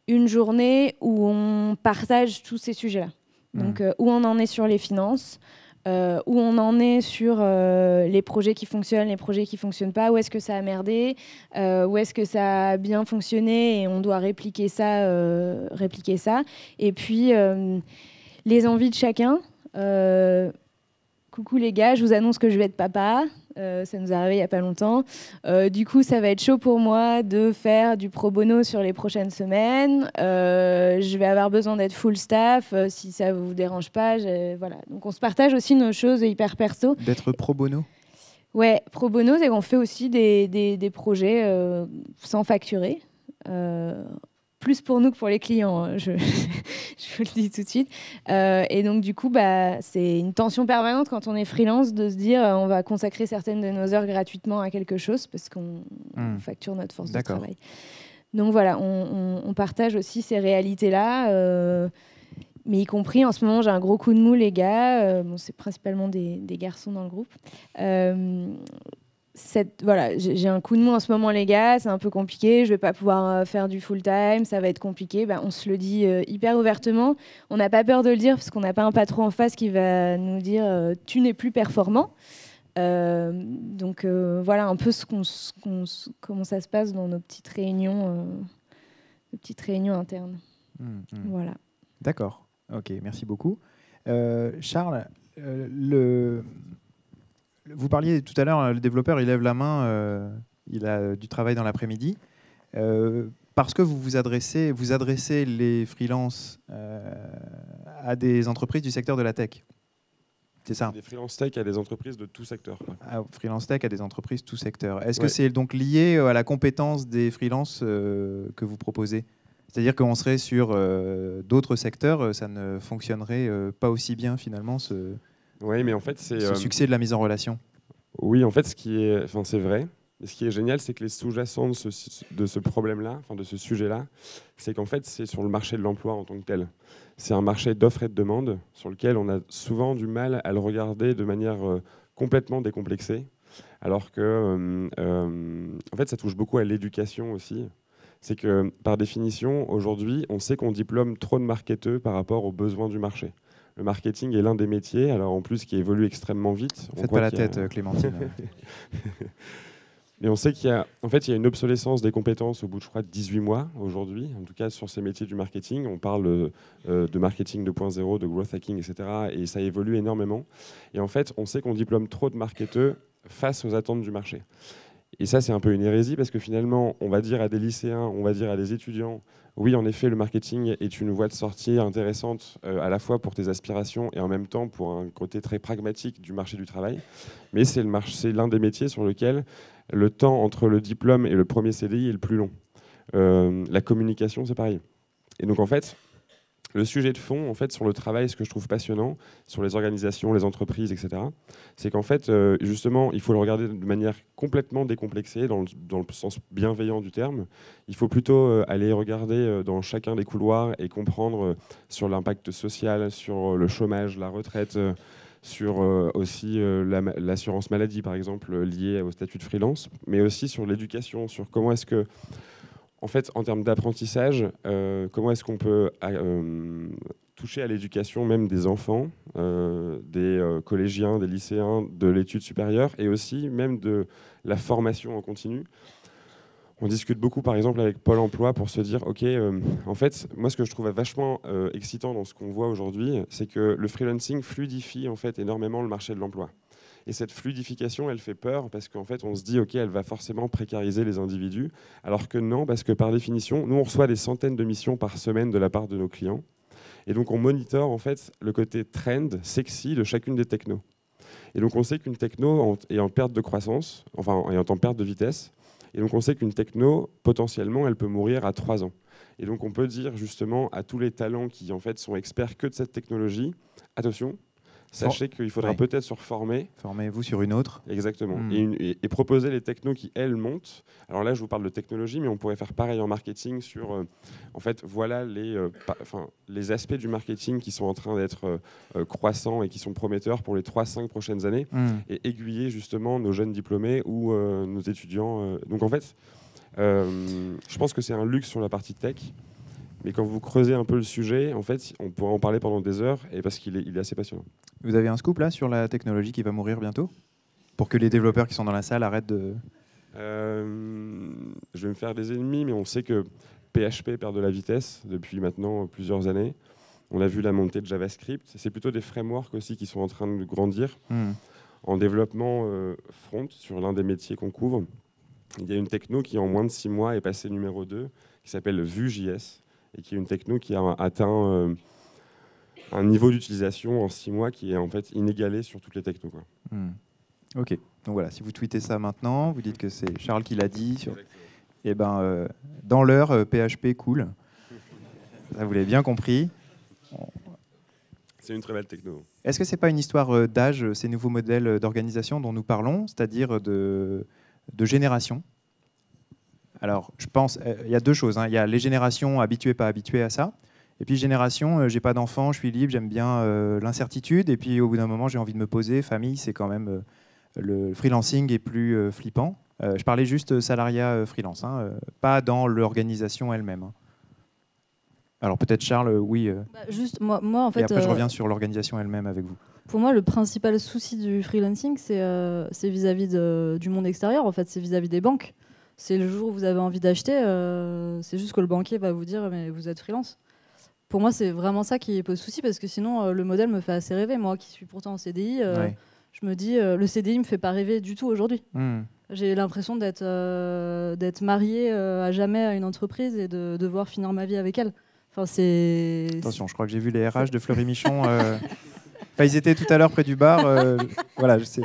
une journée où on partage tous ces sujets-là. Donc, où on en est sur les finances, où on en est sur les projets qui fonctionnent, les projets qui ne fonctionnent pas, où est-ce que ça a merdé, où est-ce que ça a bien fonctionné et on doit répliquer ça. Et puis, les envies de chacun. Coucou les gars, je vous annonce que je vais être papa. Ça nous est arrivé il n'y a pas longtemps. Du coup, ça va être chaud pour moi de faire du pro bono sur les prochaines semaines. Je vais avoir besoin d'être full staff. Si ça ne vous dérange pas, voilà. Donc, on se partage aussi nos choses hyper perso. D'être pro bono ? Ouais, pro bono, c'est qu'on fait aussi des projets sans facturer. Plus pour nous que pour les clients, je vous le dis tout de suite. Et donc, du coup, c'est une tension permanente quand on est freelance de se dire on va consacrer certaines de nos heures gratuitement à quelque chose parce qu'on facture notre force de travail. Donc, voilà, on partage aussi ces réalités-là. Mais y compris, en ce moment, j'ai un gros coup de mou, les gars. C'est principalement des garçons dans le groupe. J'ai un coup de mou en ce moment, les gars, c'est un peu compliqué, je vais pas pouvoir faire du full time, ça va être compliqué. On se le dit hyper ouvertement. On n'a pas peur de le dire parce qu'on n'a pas un patron en face qui va nous dire tu n'es plus performant. Donc voilà un peu comment ça se passe dans nos petites réunions internes. Voilà. D'accord. Ok, merci beaucoup. Charles, vous parliez tout à l'heure, le développeur, il lève la main, il a du travail dans l'après-midi. Parce que vous adressez les freelances à des entreprises du secteur de la tech. C'est ça ? Des freelance tech à des entreprises de tout secteur. Freelance tech à des entreprises tout secteur. Est-ce que c'est donc lié à la compétence des freelances que vous proposez ? C'est-à-dire qu'on serait sur d'autres secteurs, ça ne fonctionnerait pas aussi bien finalement Oui, mais en fait, c'est ce succès de la mise en relation. Oui, en fait, c'est vrai. Et ce qui est génial, c'est que les sous-jacents de ce problème-là, de ce sujet-là, c'est qu'en fait, c'est sur le marché de l'emploi en tant que tel. C'est un marché d'offres et de demandes sur lequel on a souvent du mal à le regarder de manière complètement décomplexée, alors que, en fait, ça touche beaucoup à l'éducation aussi. C'est que, par définition, aujourd'hui, on sait qu'on diplôme trop de marketeurs par rapport aux besoins du marché. Le marketing est l'un des métiers, alors en plus qui évolue extrêmement vite. Faites pas la tête, Clémentine. Mais on sait qu'il y a une obsolescence des compétences au bout de, je crois, 18 mois aujourd'hui, en tout cas sur ces métiers du marketing. On parle de marketing 2.0, de growth hacking, etc. Et ça évolue énormément. Et en fait, on sait qu'on diplôme trop de marketeurs face aux attentes du marché. Et ça, c'est un peu une hérésie parce que finalement, on va dire à des lycéens, on va dire à des étudiants, oui, en effet, le marketing est une voie de sortie intéressante à la fois pour tes aspirations et en même temps pour un côté très pragmatique du marché du travail. Mais c'est l'un des métiers sur lequel le temps entre le diplôme et le premier CDI est le plus long. La communication, c'est pareil. Et donc, en fait, Le sujet de fond, en fait, sur le travail, ce que je trouve passionnant, sur les organisations, les entreprises, etc., c'est qu'en fait, justement, il faut le regarder de manière complètement décomplexée, dans le sens bienveillant du terme. Il faut plutôt aller regarder dans chacun des couloirs et comprendre sur l'impact social, sur le chômage, la retraite, sur aussi l'assurance maladie, par exemple, liée au statut de freelance, mais aussi sur l'éducation, sur comment est-ce que, en fait, en termes d'apprentissage, comment est-ce qu'on peut toucher à l'éducation même des enfants, des collégiens, des lycéens, de l'étude supérieure, et aussi même de la formation en continu. On discute beaucoup, par exemple, avec Pôle emploi pour se dire, OK, en fait, moi, ce que je trouve vachement excitant dans ce qu'on voit aujourd'hui, c'est que le freelancing fluidifie en fait, énormément le marché de l'emploi. Et cette fluidification, elle fait peur parce qu'en fait, on se dit, OK, elle va forcément précariser les individus, alors que non, parce que par définition, nous, on reçoit des centaines de missions par semaine de la part de nos clients. Et donc, on monitore en fait, le côté trend, sexy de chacune des technos. Et donc, on sait qu'une techno est en perte de croissance, enfin, est en perte de vitesse. Et donc, on sait qu'une techno, potentiellement, elle peut mourir à 3 ans. Et donc, on peut dire justement à tous les talents qui, en fait, sont experts que de cette technologie, attention, sachez qu'il faudra peut-être se reformer. Formez-vous sur une autre. Exactement. Et proposer les technos qui, elles, montent. Alors là, je vous parle de technologie, mais on pourrait faire pareil en marketing sur, en fait, voilà les aspects du marketing qui sont en train d'être croissants et qui sont prometteurs pour les 3-5 prochaines années, et aiguiller justement nos jeunes diplômés ou nos étudiants. Donc en fait, je pense que c'est un luxe sur la partie tech. Mais quand vous creusez un peu le sujet, en fait, on pourrait en parler pendant des heures, et parce qu'il est assez passionnant. Vous avez un scoop là sur la technologie qui va mourir bientôt, pour que les développeurs qui sont dans la salle arrêtent de... Je vais me faire des ennemis, mais on sait que PHP perd de la vitesse depuis maintenant plusieurs années. On a vu la montée de JavaScript. C'est plutôt des frameworks aussi qui sont en train de grandir. En développement front, sur l'un des métiers qu'on couvre, il y a une techno qui en moins de 6 mois est passée numéro 2, qui s'appelle Vue.js, et qui est une techno qui a atteint un niveau d'utilisation en 6 mois qui est en fait inégalé sur toutes les technos, quoi. Ok, donc voilà, si vous tweetez ça maintenant, vous dites que c'est Charles qui l'a dit. Et ben, dans l'heure, PHP cool. Ça, vous l'avez bien compris. C'est une très belle techno. Est-ce que c'est pas une histoire d'âge, ces nouveaux modèles d'organisation dont nous parlons, c'est-à-dire de génération? Alors, je pense, il y a deux choses. Il y a les générations habituées, pas habituées à ça. Et puis, génération, j'ai pas d'enfant, je suis libre, j'aime bien l'incertitude. Et puis, au bout d'un moment, j'ai envie de me poser. Famille, c'est quand même... le freelancing est plus flippant. Je parlais juste salariat freelance, pas dans l'organisation elle-même. Alors, peut-être Charles, oui. Juste, moi, en fait... Et après, je reviens sur l'organisation elle-même avec vous. Pour moi, le principal souci du freelancing, c'est vis-à-vis du monde extérieur. En fait, c'est vis-à-vis des banques. C'est le jour où vous avez envie d'acheter, c'est juste que le banquier va vous dire mais vous êtes freelance. Pour moi, c'est vraiment ça qui pose souci parce que sinon, le modèle me fait assez rêver. Moi qui suis pourtant en CDI, je me dis le CDI me fait pas rêver du tout aujourd'hui. J'ai l'impression d'être mariée à jamais à une entreprise et de devoir finir ma vie avec elle. Enfin, Attention, je crois que j'ai vu les RH de Fleury-Michon. Ils étaient tout à l'heure près du bar. Voilà, je sais.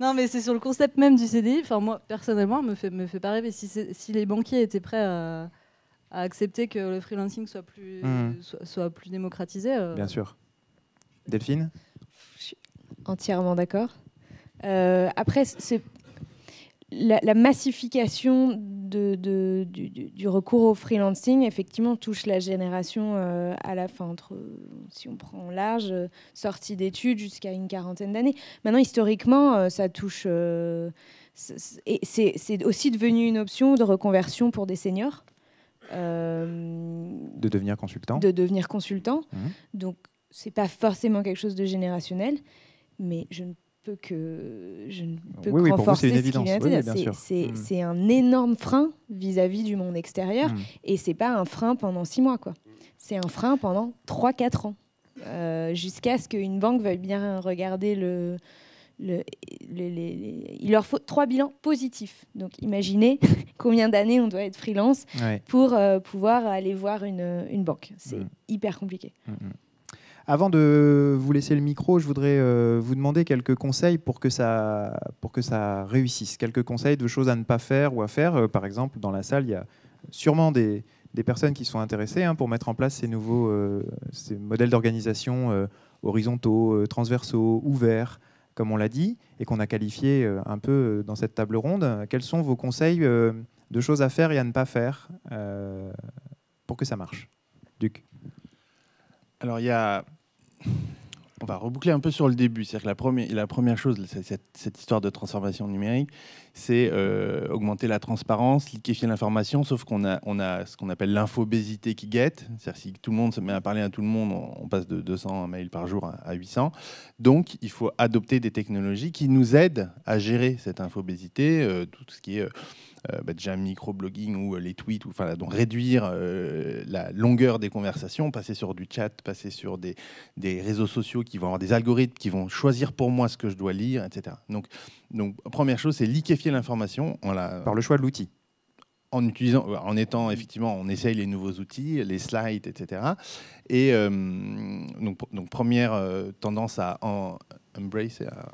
Non, mais c'est sur le concept même du CDI. Enfin, moi, personnellement, me fait pas rêver. Si les banquiers étaient prêts à accepter que le freelancing soit plus démocratisé. Bien sûr. Delphine ? Je suis entièrement d'accord. Après, c'est la massification du recours au freelancing, effectivement, touche la génération à la fin, si on prend large, sortie d'études jusqu'à une quarantaine d'années. Maintenant, historiquement, ça touche... et c'est aussi devenu une option de reconversion pour des seniors. De devenir consultant. Donc, c'est pas forcément quelque chose de générationnel, mais je ne peux que renforcer ce qu'il vient de dire. C'est un énorme frein vis-à-vis du monde extérieur, et c'est pas un frein pendant 6 mois, quoi. C'est un frein pendant 3-4 ans, jusqu'à ce qu'une banque veuille bien regarder il leur faut 3 bilans positifs. Donc imaginez combien d'années on doit être freelance pour pouvoir aller voir une banque. C'est hyper compliqué. Avant de vous laisser le micro, je voudrais vous demander quelques conseils pour que ça réussisse. Quelques conseils de choses à ne pas faire ou à faire. Par exemple, dans la salle, il y a sûrement des des personnes qui sont intéressées pour mettre en place ces nouveaux ces modèles d'organisation horizontaux, transversaux, ouverts, comme on l'a dit, et qu'on a qualifié un peu dans cette table ronde. Quels sont vos conseils de choses à faire et à ne pas faire pour que ça marche? Duc. Alors, on va reboucler un peu sur le début. C'est-à-dire que la première chose, cette histoire de transformation numérique, c'est augmenter la transparence, liquéfier l'information, sauf qu'on a ce qu'on appelle l'infobésité qui guette. C'est-à-dire si tout le monde se met à parler à tout le monde, on passe de 200 mails par jour à 800. Donc, il faut adopter des technologies qui nous aident à gérer cette infobésité, tout ce qui est déjà microblogging ou les tweets, donc réduire la longueur des conversations, passer sur du chat, passer sur des réseaux sociaux qui vont avoir des algorithmes qui vont choisir pour moi ce que je dois lire, etc. Donc première chose, c'est liquéfier l'information par le choix de l'outil. En étant on essaye les nouveaux outils, les slides, etc. Et donc première tendance à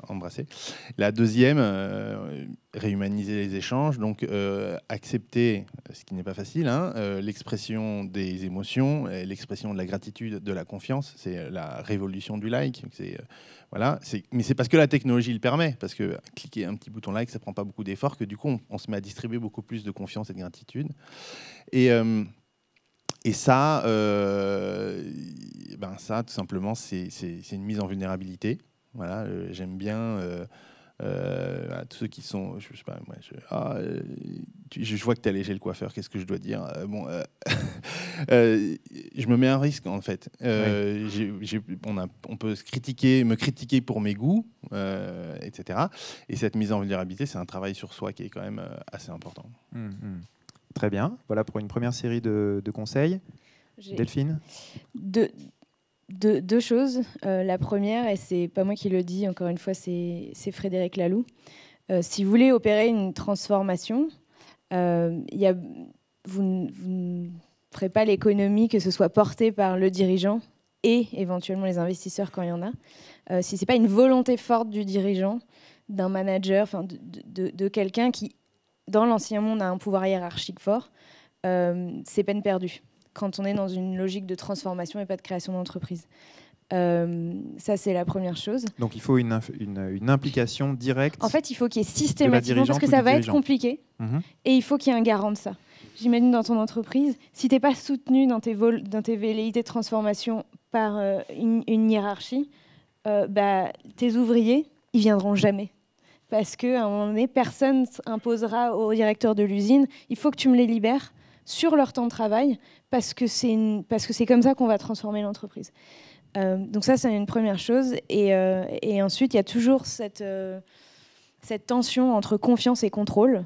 embrasser. La deuxième, réhumaniser les échanges, donc accepter, ce qui n'est pas facile, l'expression des émotions, l'expression de la gratitude, de la confiance. C'est la révolution du like. Mais c'est parce que la technologie le permet, parce que cliquer un petit bouton like, ça prend pas beaucoup d'efforts, que du coup, on se met à distribuer beaucoup plus de confiance et de gratitude. Et ça, tout simplement, c'est une mise en vulnérabilité. Voilà, j'aime bien tous ceux qui sont, je sais pas, moi, je vois que tu es allé chez le coiffeur. Qu'est-ce que je dois dire? Je me mets un risque en fait. On peut me critiquer pour mes goûts, etc. Et cette mise en vulnérabilité, c'est un travail sur soi qui est quand même assez important. Très bien. Voilà pour une première série de conseils. Delphine? Deux choses. La première, et c'est pas moi qui le dis, encore une fois, c'est Frédéric Laloux. Si vous voulez opérer une transformation, vous ne ferez pas l'économie que ce soit porté par le dirigeant et éventuellement les investisseurs quand il y en a. Si c'est pas une volonté forte du dirigeant, d'un manager, de quelqu'un qui, dans l'ancien monde, a un pouvoir hiérarchique fort, c'est peine perdue quand on est dans une logique de transformation et pas de création d'entreprise. Ça, c'est la première chose. Donc, il faut une implication directe. En fait, il faut qu'il y ait systématiquement, parce que ça va être compliqué, et il faut qu'il y ait un garant de ça. J'imagine dans ton entreprise, si tu n'es pas soutenu dans tes velléités de transformation par une hiérarchie, tes ouvriers, ils viendront jamais. Parce qu'à un moment donné, personne imposera au directeur de l'usine, il faut que tu me les libères sur leur temps de travail, parce que c'est comme ça qu'on va transformer l'entreprise. Donc ça, c'est une première chose. Et ensuite, il y a toujours cette tension entre confiance et contrôle,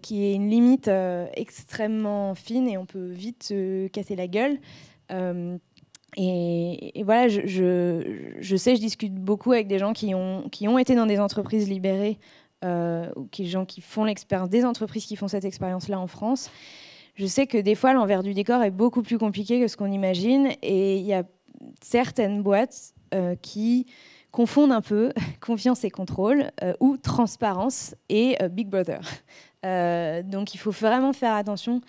qui est une limite extrêmement fine, et on peut vite se casser la gueule. Et voilà, je sais, je discute beaucoup avec des gens qui ont été dans des entreprises libérées, ou des gens qui font l'expérience, des entreprises qui font cette expérience-là en France. Je sais que des fois, l'envers du décor est beaucoup plus compliqué que ce qu'on imagine, et il y a certaines boîtes qui confondent un peu confiance et contrôle, ou transparence et Big Brother. Donc il faut vraiment faire attention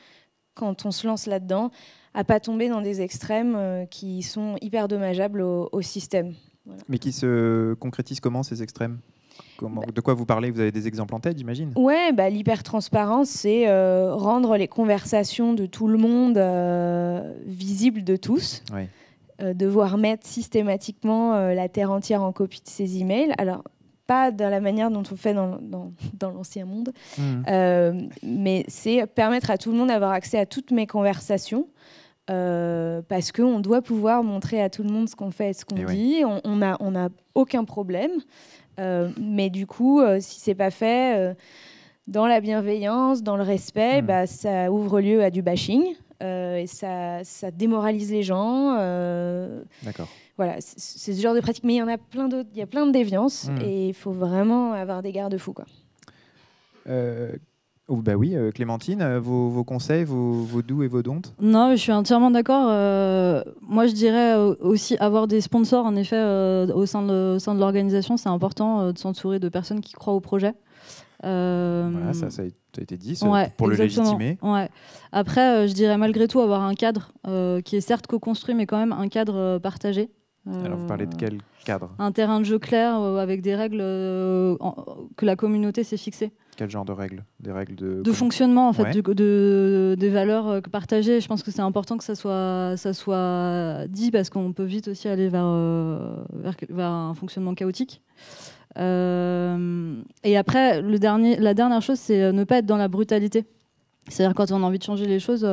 quand on se lance là-dedans, à pas tomber dans des extrêmes qui sont hyper dommageables au système. Voilà. Mais qui se concrétisent comment, ces extrêmes ? De quoi vous parlez? Vous avez des exemples en tête, j'imagine? Ouais, l'hyper-transparence, c'est rendre les conversations de tout le monde visibles de tous. Ouais. Devoir mettre systématiquement la terre entière en copie de ses emails. Alors, pas de la manière dont on fait dans l'ancien monde, mais c'est permettre à tout le monde d'avoir accès à toutes mes conversations, parce qu'on doit pouvoir montrer à tout le monde ce qu'on fait et ce qu'on dit. On n'a aucun problème. Mais du coup, si c'est pas fait dans la bienveillance, dans le respect, ça ouvre lieu à du bashing, et ça démoralise les gens. D'accord. Voilà, c'est ce genre de pratique. Mais il y en a plein d'autres. Il y a plein de déviances, et il faut vraiment avoir des garde-fous, quoi. Oui, Clémentine, vos conseils, vos do's et vos don'ts? Non, je suis entièrement d'accord. Moi, je dirais aussi avoir des sponsors, en effet, au sein de l'organisation. C'est important de s'entourer de personnes qui croient au projet. Voilà, ça a été dit, Ouais, pour exactement. le légitimer. Ouais. Après, je dirais malgré tout avoir un cadre qui est certes co-construit, mais quand même un cadre partagé. Alors, vous parlez de quel cadre? Un terrain de jeu clair avec des règles que la communauté s'est fixées. Quel genre de règles? Des règles de fonctionnement, en fait, Ouais. des valeurs partagées. Je pense que c'est important que ça soit dit parce qu'on peut vite aussi aller vers un fonctionnement chaotique. Et après, la dernière chose, c'est ne pas être dans la brutalité. C'est-à-dire quand on a envie de changer les choses,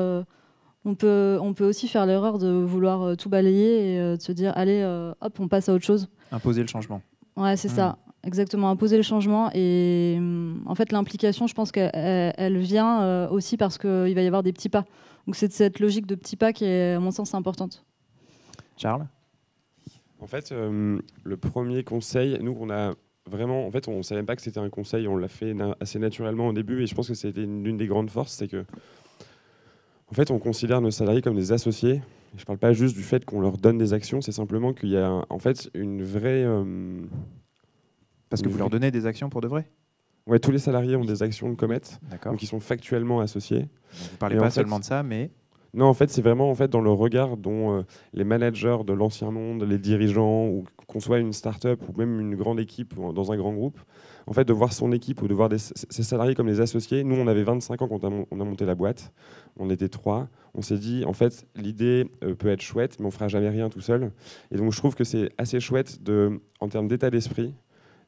on peut aussi faire l'erreur de vouloir tout balayer et de se dire allez, hop, on passe à autre chose. Imposer le changement. Ouais, c'est ça, exactement, imposer le changement. Et en fait, l'implication, je pense qu'elle vient aussi parce qu'il va y avoir des petits pas. Donc c'est cette logique de petits pas qui est, à mon sens, importante. Charles? En fait, le premier conseil, nous, on a vraiment, en fait, on ne savait même pas que c'était un conseil, on l'a fait assez naturellement au début, et je pense que c'était l'une des grandes forces, c'est que, en fait, on considère nos salariés comme des associés. Je ne parle pas juste du fait qu'on leur donne des actions, c'est simplement qu'il y a, en fait, une vraie... Parce que vous leur donnez des actions pour de vrai? Ouais, tous les salariés ont des actions de Comet, D'accord. donc ils sont factuellement associés. Donc, vous ne parlez Et pas en fait, seulement de ça, mais... Non, en fait, c'est vraiment dans le regard dont les managers de l'ancien monde, les dirigeants, ou qu'on soit une start-up ou même une grande équipe ou dans un grand groupe, en fait, de voir son équipe ou de voir ses salariés comme des associés. Nous, on avait 25 ans quand on a monté la boîte. On était 3. On s'est dit, en fait, l'idée peut être chouette, mais on ne fera jamais rien tout seul. Et donc, je trouve que c'est assez chouette en termes d'état d'esprit.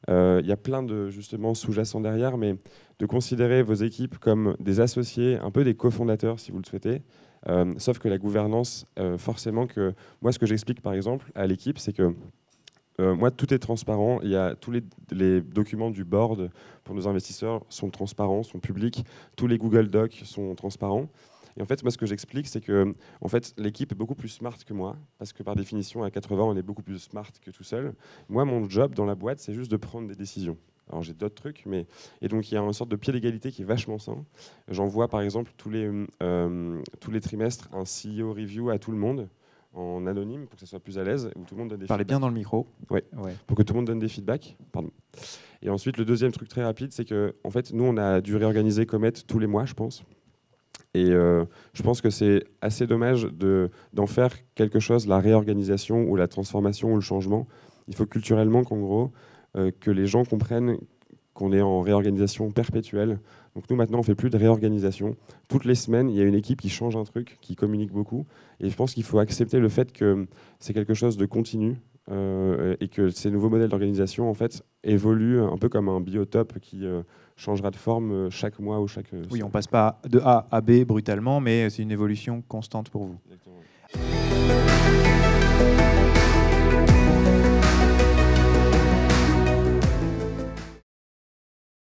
Il y a plein de justement sous-jacents derrière, mais de considérer vos équipes comme des associés, un peu des cofondateurs si vous le souhaitez. Sauf que la gouvernance, forcément que moi, ce que j'explique par exemple à l'équipe, c'est que moi, tout est transparent. Il y a tous les documents du board pour nos investisseurs sont transparents, sont publics. Tous les Google Docs sont transparents. Et en fait, moi, ce que j'explique, c'est que en fait, l'équipe est beaucoup plus smart que moi, parce que par définition, à 80, on est beaucoup plus smart que tout seul. Moi, mon job dans la boîte, c'est juste de prendre des décisions. Alors j'ai d'autres trucs, mais et donc il y a une sorte de pied d'égalité qui est vachement sain. J'envoie par exemple tous les trimestres un CEO review à tout le monde en anonyme pour que ça soit plus à l'aise, où tout le monde donne des Parlez bien dans le micro. Ouais. Pour que tout le monde donne des feedbacks. Pardon. Et ensuite, le deuxième truc très rapide, c'est que en fait, nous, on a dû réorganiser Comet tous les mois, je pense. Et je pense que c'est assez dommage d'en faire quelque chose, la réorganisation ou la transformation ou le changement. Il faut culturellement qu'en gros, que les gens comprennent qu'on est en réorganisation perpétuelle. Donc nous, maintenant, on ne fait plus de réorganisation. Toutes les semaines, il y a une équipe qui change un truc, qui communique beaucoup. Et je pense qu'il faut accepter le fait que c'est quelque chose de continu et que ces nouveaux modèles d'organisation, en fait, évoluent un peu comme un biotope qui changera de forme chaque mois ou chaque... Oui, on ne passe pas de A à B brutalement, mais c'est une évolution constante pour vous. Exactement.